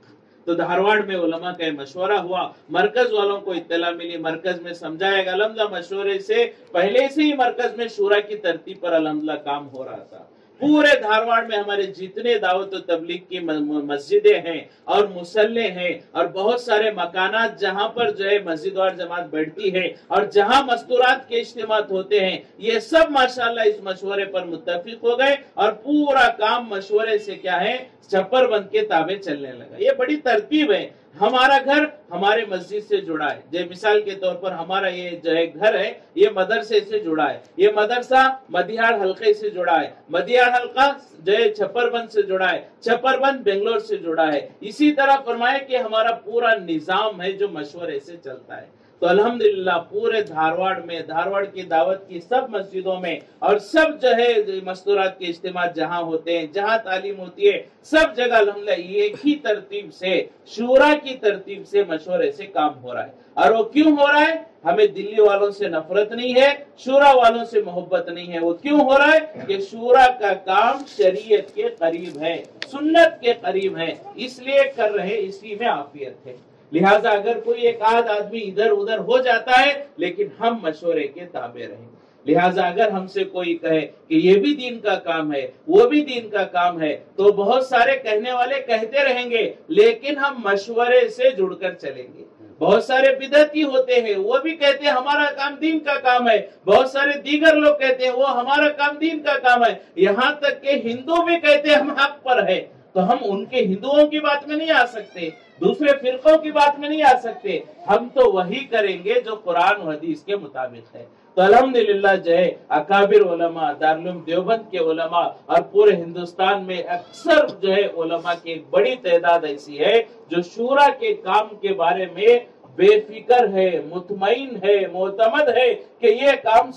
تو دھارواڑ میں علماء کا مشورہ ہوا، مرکز والوں کو اطلاع ملی، مرکز میں سمجھایا گیا، الحمدللہ مشورے سے پہلے سے ہی مرکز میں شورا کی ترتیب پر الحمدللہ کام ہو رہا تھا۔ پورے دھارواڑ میں ہمارے جتنے دعوت و تبلیغ کی مسجدیں ہیں اور مصلے ہیں اور بہت سارے مکانات جہاں پر جو ہے مسجد وار جماعت بیٹھتی ہے اور جہاں مستورات کے اجتماعات ہوتے ہیں، یہ سب ماشاءاللہ اس مشورے پر متفق ہو گئے، اور پورا کام مشورے سے کیا ہے چھپر بند کے تابع چلنے لگا۔ یہ بڑی ترتیب ہے۔ ہمارا گھر ہمارے مسجد سے جڑا ہے، جیسے مثال کے طور پر ہمارا یہ جو ہے گھر ہے یہ مدرسے سے جڑا ہے، یہ مدرسہ مدیاڑ حلقے سے جڑا ہے، مدیاڑ حلقہ جو ہے چھپر بند سے جڑا ہے، چھپر بند بنگلور سے جڑا ہے۔ اسی طرح فرمائے کہ ہمارا پورا نظام ہے جو مشورے سے چلتا ہے۔ تو الحمدللہ پورے دھارواڑ کی دعوت کی سب مسجدوں میں اور سب جو ہے مستورات کے اجتماع جہاں ہوتے ہیں، جہاں تعلیم ہوتی ہے، سب جگہ الحمدللہ ایک ہی ترتیب سے، شورا کی ترتیب سے مشورے سے کام ہو رہا ہے۔ اور وہ کیوں ہو رہا ہے؟ ہمیں دلی والوں سے نفرت نہیں ہے، شورا والوں سے محبت نہیں ہے۔ وہ کیوں ہو رہا ہے؟ کہ شورا کا کام شریعت کے قریب ہے، سنت کے قریب ہے، اس لیے کر رہے، اسی میں عافیت ہے۔ لہٰذا اگر کوئی ایک آدھ آدمی ادھر ادھر ہو جاتا ہے، لیکن ہم مشورے کے تابع رہیں۔ لہٰذا اگر ہم سے کوئی کہے کہ یہ بھی دین کا کام ہے، وہ بھی دین کا کام ہے، تو بہت سارے کہنے والے کہتے رہیں گے، لیکن ہم مشورے سے جڑ کر چلیں گے۔ بہت سارے بدعتی ہوتے ہیں، وہ بھی کہتے ہیں ہمارا کام دین کا کام ہے، بہت سارے دیگر لوگ کہتے ہیں وہ ہمارا کام دین کا کام ہے، یہاں تک کہ ہندو بھی کہتے ہیں ہم حق پر ہے۔ تو ہم ان کے ہندوؤں کی بات میں نہیں آ سکتے، دوسرے فرقوں کی بات میں نہیں آ سکتے، ہم تو وہی کریں گے جو قرآن و حدیث کے مطابق ہے۔ تو الحمدللہ جو ہے اکابر علماء، دارالعلوم دیوبند کے علماء اور پورے ہندوستان میں اکثر جو ہے علماء کی ایک بڑی تعداد ایسی ہے جو شورا کے کام کے بارے میں بے فکر ہے، مطمئن ہے، معتمد ہے کہ یہ کام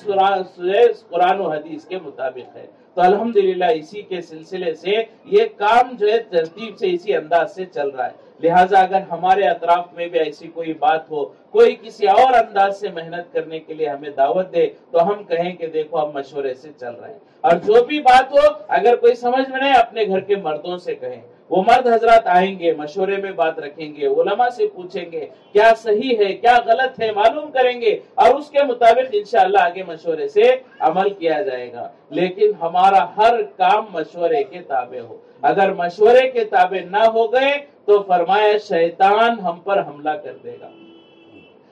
قرآن و حدیث کے مطابق ہے۔ تو الحمدللہ اسی کے سلسلے سے یہ کام جو ہے ترتیب سے اسی انداز سے چل رہا ہے۔ لہٰذا اگر ہمارے اطراف میں بھی ایسی کوئی بات ہو، کوئی کسی اور انداز سے محنت کرنے کے لیے ہمیں دعوت دے تو ہم کہیں کہ دیکھو ہم مشورے سے چل رہے ہیں، اور جو بھی بات ہو اگر کوئی سمجھ میں نہیں اپنے گھر کے مردوں سے کہیں، وہ مرد حضرات آئیں گے، مشورے میں بات رکھیں گے، علماء سے پوچھیں گے کیا صحیح ہے کیا غلط ہے، معلوم کریں گے، اور اس کے مطابق انشاءاللہ آگے مشورے سے عمل کیا جائے گا۔ لیکن ہمارا ہر کام مشورے کے تابع ہو، اگر مشورے کے تابع نہ ہو گئے تو فرمایا شیطان ہم پر حملہ کر دے گا۔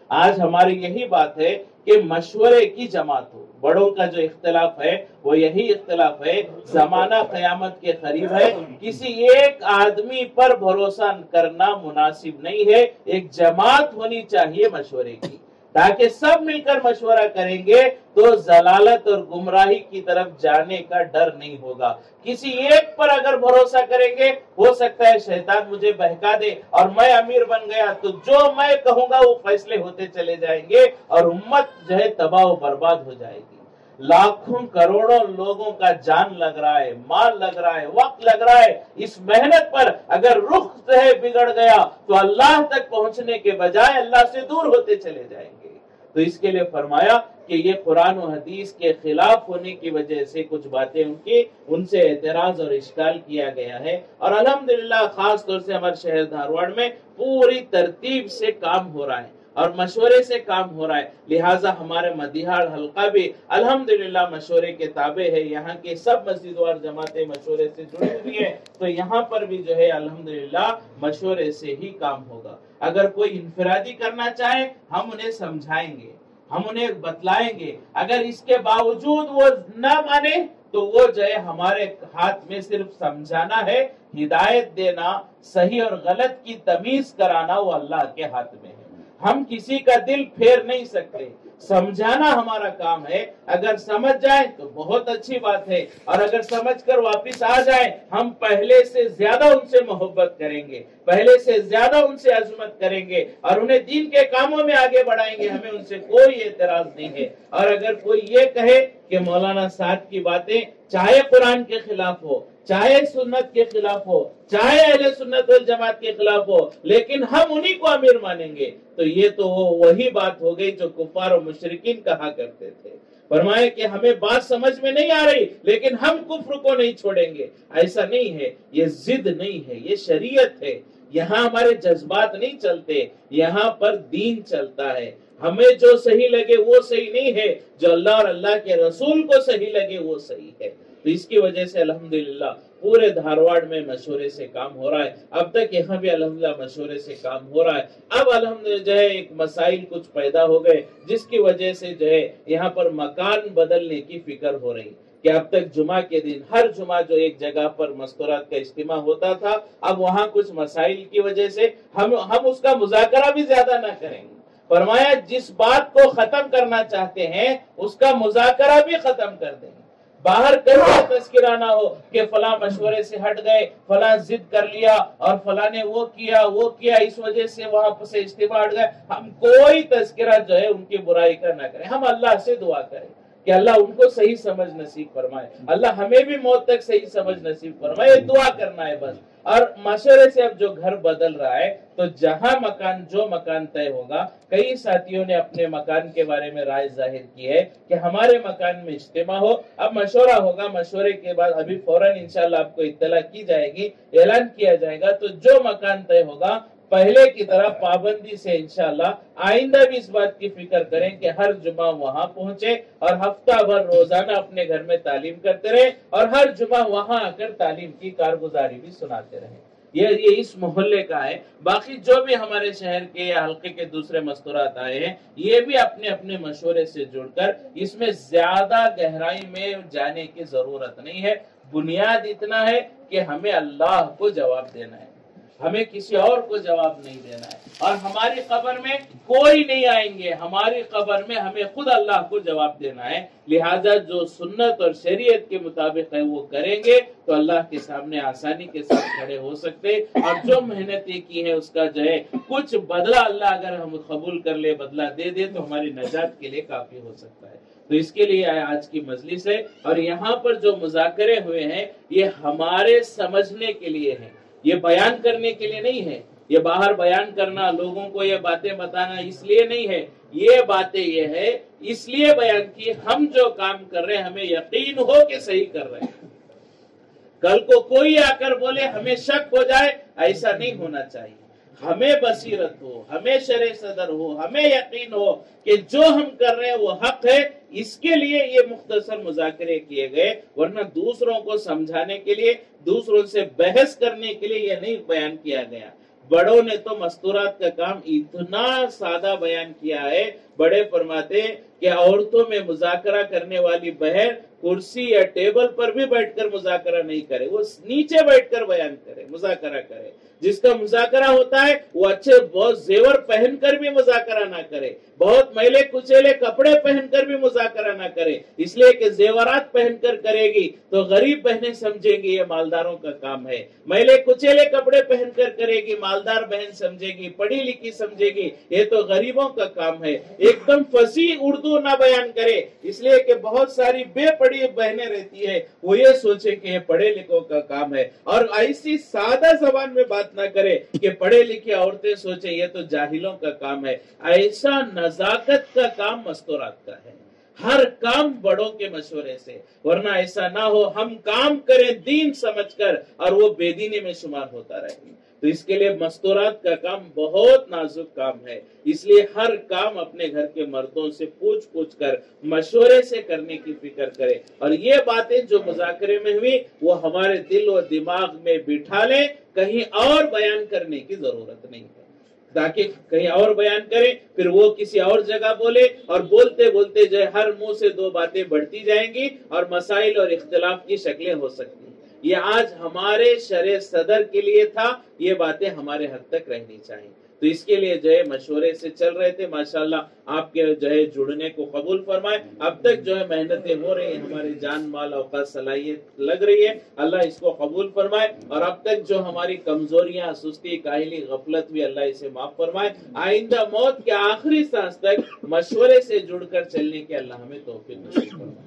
آج ہماری یہی بات ہے کہ مشورے کی جماعت ہو، بڑوں کا جو اختلاف ہے وہ یہی اختلاف ہے، زمانہ قیامت کے قریب ہے، کسی ایک آدمی پر بھروسہ کرنا مناسب نہیں ہے، ایک جماعت ہونی چاہیے مشورے کی، تاکہ سب مل کر مشورہ کریں گے تو ضلالت اور گمراہی کی طرف جانے کا ڈر نہیں ہوگا۔ کسی ایک پر اگر بھروسہ کریں گے ہو سکتا ہے شیطان مجھے بہکا دے اور میں امیر بن گیا تو جو میں کہوں گا وہ فیصلے ہوتے چلے جائیں گے اور امت جو ہے تباہ و برباد ہو جائے گی۔ لاکھوں کروڑوں لوگوں کا جان لگ رہا ہے، مال لگ رہا ہے، وقت لگ رہا ہے، اس محنت پر اگر رخ جو ہے بگڑ گیا تو اللہ تک پہنچنے کے بجائے اللہ سے دور ہوتے چلے جائیں گے۔ تو اس کے لیے فرمایا کہ یہ قرآن و حدیث کے خلاف ہونے کی وجہ سے کچھ باتیں ان سے اعتراض اور اشکال کیا گیا ہے، اور الحمدللہ خاص طور سے ہمارے شہر دھارواڑ میں پوری ترتیب سے کام ہو رہا ہے اور مشورے سے کام ہو رہا ہے۔ لہٰذا ہمارے مدیحال حلقہ بھی الحمدللہ مشورے کے تابع ہے، یہاں کے سب مسجد اور جماعتیں مشورے سے جڑی ہوئی ہیں، تو یہاں پر بھی جو ہے الحمدللہ مشورے سے ہی کام ہوگا۔ اگر کوئی انفرادی کرنا چاہے ہم انہیں سمجھائیں گے، ہم انہیں بتلائیں گے، اگر اس کے باوجود وہ نہ مانے تو وہ جو ہے ہمارے ہاتھ میں صرف سمجھانا ہے، ہدایت دینا، صحیح اور غلط کی تمیز کرانا وہ اللہ کے ہاتھ میں ہے۔ ہم کسی کا دل پھیر نہیں سکتے، سمجھانا ہمارا کام ہے، اگر سمجھ جائیں تو بہت اچھی بات ہے، اور اگر سمجھ کر واپس آ جائیں ہم پہلے سے زیادہ ان سے محبت کریں گے، پہلے سے زیادہ ان سے عظمت کریں گے اور انہیں دین کے کاموں میں آگے بڑھائیں گے، ہمیں ان سے کوئی اعتراض نہیں ہے۔ اور اگر کوئی یہ کہے کہ مولانا سعد کی باتیں چاہے قرآن کے خلاف ہو، چاہے سنت کے خلاف ہو، چاہے اہل سنت والجماعت کے خلاف ہو، لیکن ہم انہی کو امیر مانیں گے، تو یہ تو وہی بات ہو گئی جو کفار و مشرکین کہا کرتے تھے۔ فرمائے کہ ہمیں بات سمجھ میں نہیں آ رہی لیکن ہم کفر کو نہیں چھوڑیں گے، ایسا نہیں ہے، یہ ضد نہیں ہے، یہ شریعت ہے، یہاں ہمارے جذبات نہیں چلتے، یہاں پر دین چلتا ہے، ہمیں جو صحیح لگے وہ صحیح نہیں ہے، جو اللہ اور اللہ کے رسول کو صحیح لگے وہ صحیح ہے۔ تو اس کی وجہ سے الحمدللہ پورے دھارواڑ میں مشورے سے کام ہو رہا ہے، اب تک یہاں بھی الحمدللہ مشورے سے کام ہو رہا ہے۔ اب الحمدللہ جو ہے ایک مسائل کچھ پیدا ہو گئے جس کی وجہ سے جو ہے یہاں پر مکان بدلنے کی فکر ہو رہی کہ اب تک جمعہ کے دن ہر جمعہ جو ایک جگہ پر مستورات کا اجتماع ہوتا تھا، اب وہاں کچھ مسائل کی وجہ سے ہم اس کا مذاکرہ بھی زیادہ نہ کریں گے۔ فرمایا جس بات کو ختم کرنا چاہتے ہیں اس کا مذاکرہ بھی ختم کر دیں گے، باہر کہیں تذکرہ نہ ہو کہ فلاں مشورے سے ہٹ گئے، فلاں ضد کر لیا اور فلاں نے وہ کیا اس وجہ سے وہاں سے اجتماع ہٹ گئے۔ ہم کوئی تذکرہ جو ہے ان کی برائی کا نہ کریں، ہم اللہ سے دعا کریں کہ اللہ ان کو صحیح سمجھ نصیب فرمائے، اللہ ہمیں بھی موت تک صحیح سمجھ نصیب فرمائے، دعا کرنا ہے بس۔ اور مشورے سے اب جو گھر بدل رہا ہے تو جہاں جو مکان طے ہوگا، کئی ساتھیوں نے اپنے مکان کے بارے میں رائے ظاہر کی ہے کہ ہمارے مکان میں اجتماع ہو، اب مشورہ ہوگا، مشورے کے بعد ابھی فوراً انشاءاللہ آپ کو اطلاع کی جائے گی، اعلان کیا جائے گا، تو جو مکان طے ہوگا پہلے کی طرح پابندی سے انشاءاللہ آئندہ بھی اس بات کی فکر کریں کہ ہر جمعہ وہاں پہنچے اور ہفتہ بھر روزانہ اپنے گھر میں تعلیم کرتے رہیں اور ہر جمعہ وہاں آ کر تعلیم کی کارگزاری بھی سناتے رہیں۔ یہ اس محلے کا ہے. باقی جو بھی ہمارے شہر کے یا حلقے کے دوسرے مستورات آئے ہیں یہ بھی اپنے اپنے مشورے سے جڑ کر اس میں زیادہ گہرائی میں جانے کی ضرورت نہیں ہے. بنیاد اتنا ہے کہ ہمیں اللہ کو جواب دینا ہے, ہمیں کسی اور کو جواب نہیں دینا ہے, اور ہماری قبر میں کوئی نہیں آئیں گے, ہماری قبر میں ہمیں خود اللہ کو جواب دینا ہے. لہذا جو سنت اور شریعت کے مطابق ہے وہ کریں گے تو اللہ کے سامنے آسانی کے ساتھ کھڑے ہو سکتے, اور جو محنتیں کی ہیں اس کا جو ہے کچھ بدلہ اللہ اگر ہم قبول کر لے, بدلہ دے دے تو ہماری نجات کے لیے کافی ہو سکتا ہے. تو اس کے لیے آج کی مجلس ہے, اور یہاں پر جو مذاکرے ہوئے ہیں یہ ہمارے سمجھنے کے لیے ہیں, یہ بیان کرنے کے لیے نہیں ہے. یہ باہر بیان کرنا, لوگوں کو یہ باتیں بتانا اس لیے نہیں ہے. یہ باتیں یہ ہے اس لیے بیان کی ہم جو کام کر رہے ہیں ہمیں یقین ہو کہ صحیح کر رہے ہیں. کل کو کوئی آ کر بولے ہمیں شک ہو جائے, ایسا نہیں ہونا چاہیے. ہمیں بصیرت ہو, ہمیں شرع صدر ہو, ہمیں یقین ہو کہ جو ہم کر رہے ہیں وہ حق ہے. اس کے لیے یہ مختصر مذاکرے کیے گئے, ورنہ دوسروں کو سمجھانے کے لیے, دوسروں سے بحث کرنے کے لیے یہ نہیں بیان کیا گیا. بڑوں نے تو مستورات کا کام اتنا سادہ بیان کیا ہے. بڑے فرماتے کہ عورتوں میں مذاکرہ کرنے والی بہن کرسی یا ٹیبل پر بھی بیٹھ کر مذاکرہ نہیں کرے, وہ نیچے بیٹھ کر بیان کرے, مذاکرہ کرے. جس کا مذاکرہ ہوتا ہے وہ اچھے بہت زیور پہن کر بھی مذاکرہ نہ کرے, بہت میلے کچیلے کپڑے پہن کر بھی مذاکرہ نہ کرے, اس لیے کہ زیورات پہن کر کرے گی تو غریب بہنیں سمجھیں گی یہ مالداروں کا کام ہے. میلے کچیلے کپڑے پہن کر کرے گی, مالدار بہن سمجھے گی, پڑھی لکھی سمجھے گی یہ تو غریبوں کا کام ہے. ایک دم فصیح اردو نہ بیان کرے, اس لیے کہ بہت ساری بے پڑھی بہنیں رہتی ہے, وہ یہ سوچے کہ یہ پڑھے لکھوں کا کام ہے, اور ایسی سادہ زبان میں بات نہ کرے کہ پڑھے لکھے عورتیں سوچے یہ تو جاہلوں کا کام ہے. ایسا نزاکت کا کام مستورات کا ہے, ہر کام بڑوں کے مشورے سے, ورنہ ایسا نہ ہو ہم کام کریں دین سمجھ کر اور وہ بے دینی میں شمار ہوتا رہے. تو اس کے لیے مستورات کا کام بہت نازک کام ہے, اس لیے ہر کام اپنے گھر کے مردوں سے پوچھ کر مشورے سے کرنے کی فکر کرے, اور یہ باتیں جو مذاکرے میں ہوئی وہ ہمارے دل و دماغ میں بٹھا لیں, کہیں اور بیان کرنے کی ضرورت نہیں ہے. تاکہ کہیں اور بیان کریں پھر وہ کسی اور جگہ بولے, اور بولتے بولتے جو ہر منہ سے دو باتیں بڑھتی جائیں گی اور مسائل اور اختلاف کی شکلیں ہو سکتی ہیں. یہ آج ہمارے شرع صدر کے لیے تھا, یہ باتیں ہمارے حد تک رہنی چاہیے. تو اس کے لیے جو ہے مشورے سے چل رہے تھے. ماشاءاللہ آپ کے جو ہے جڑنے کو قبول فرمائے. اب تک جو ہے محنتیں ہو رہی ہیں, ہماری جان مال اوقات صلاحیت لگ رہی ہے, اللہ اس کو قبول فرمائے. اور اب تک جو ہماری کمزوریاں, سستی, کاہلی, غفلت بھی اللہ اسے معاف فرمائے. آئندہ موت کے آخری سانس تک مشورے سے جڑ کر چلنے کے اللہ ہمیں توفیق نصیب فرمائے.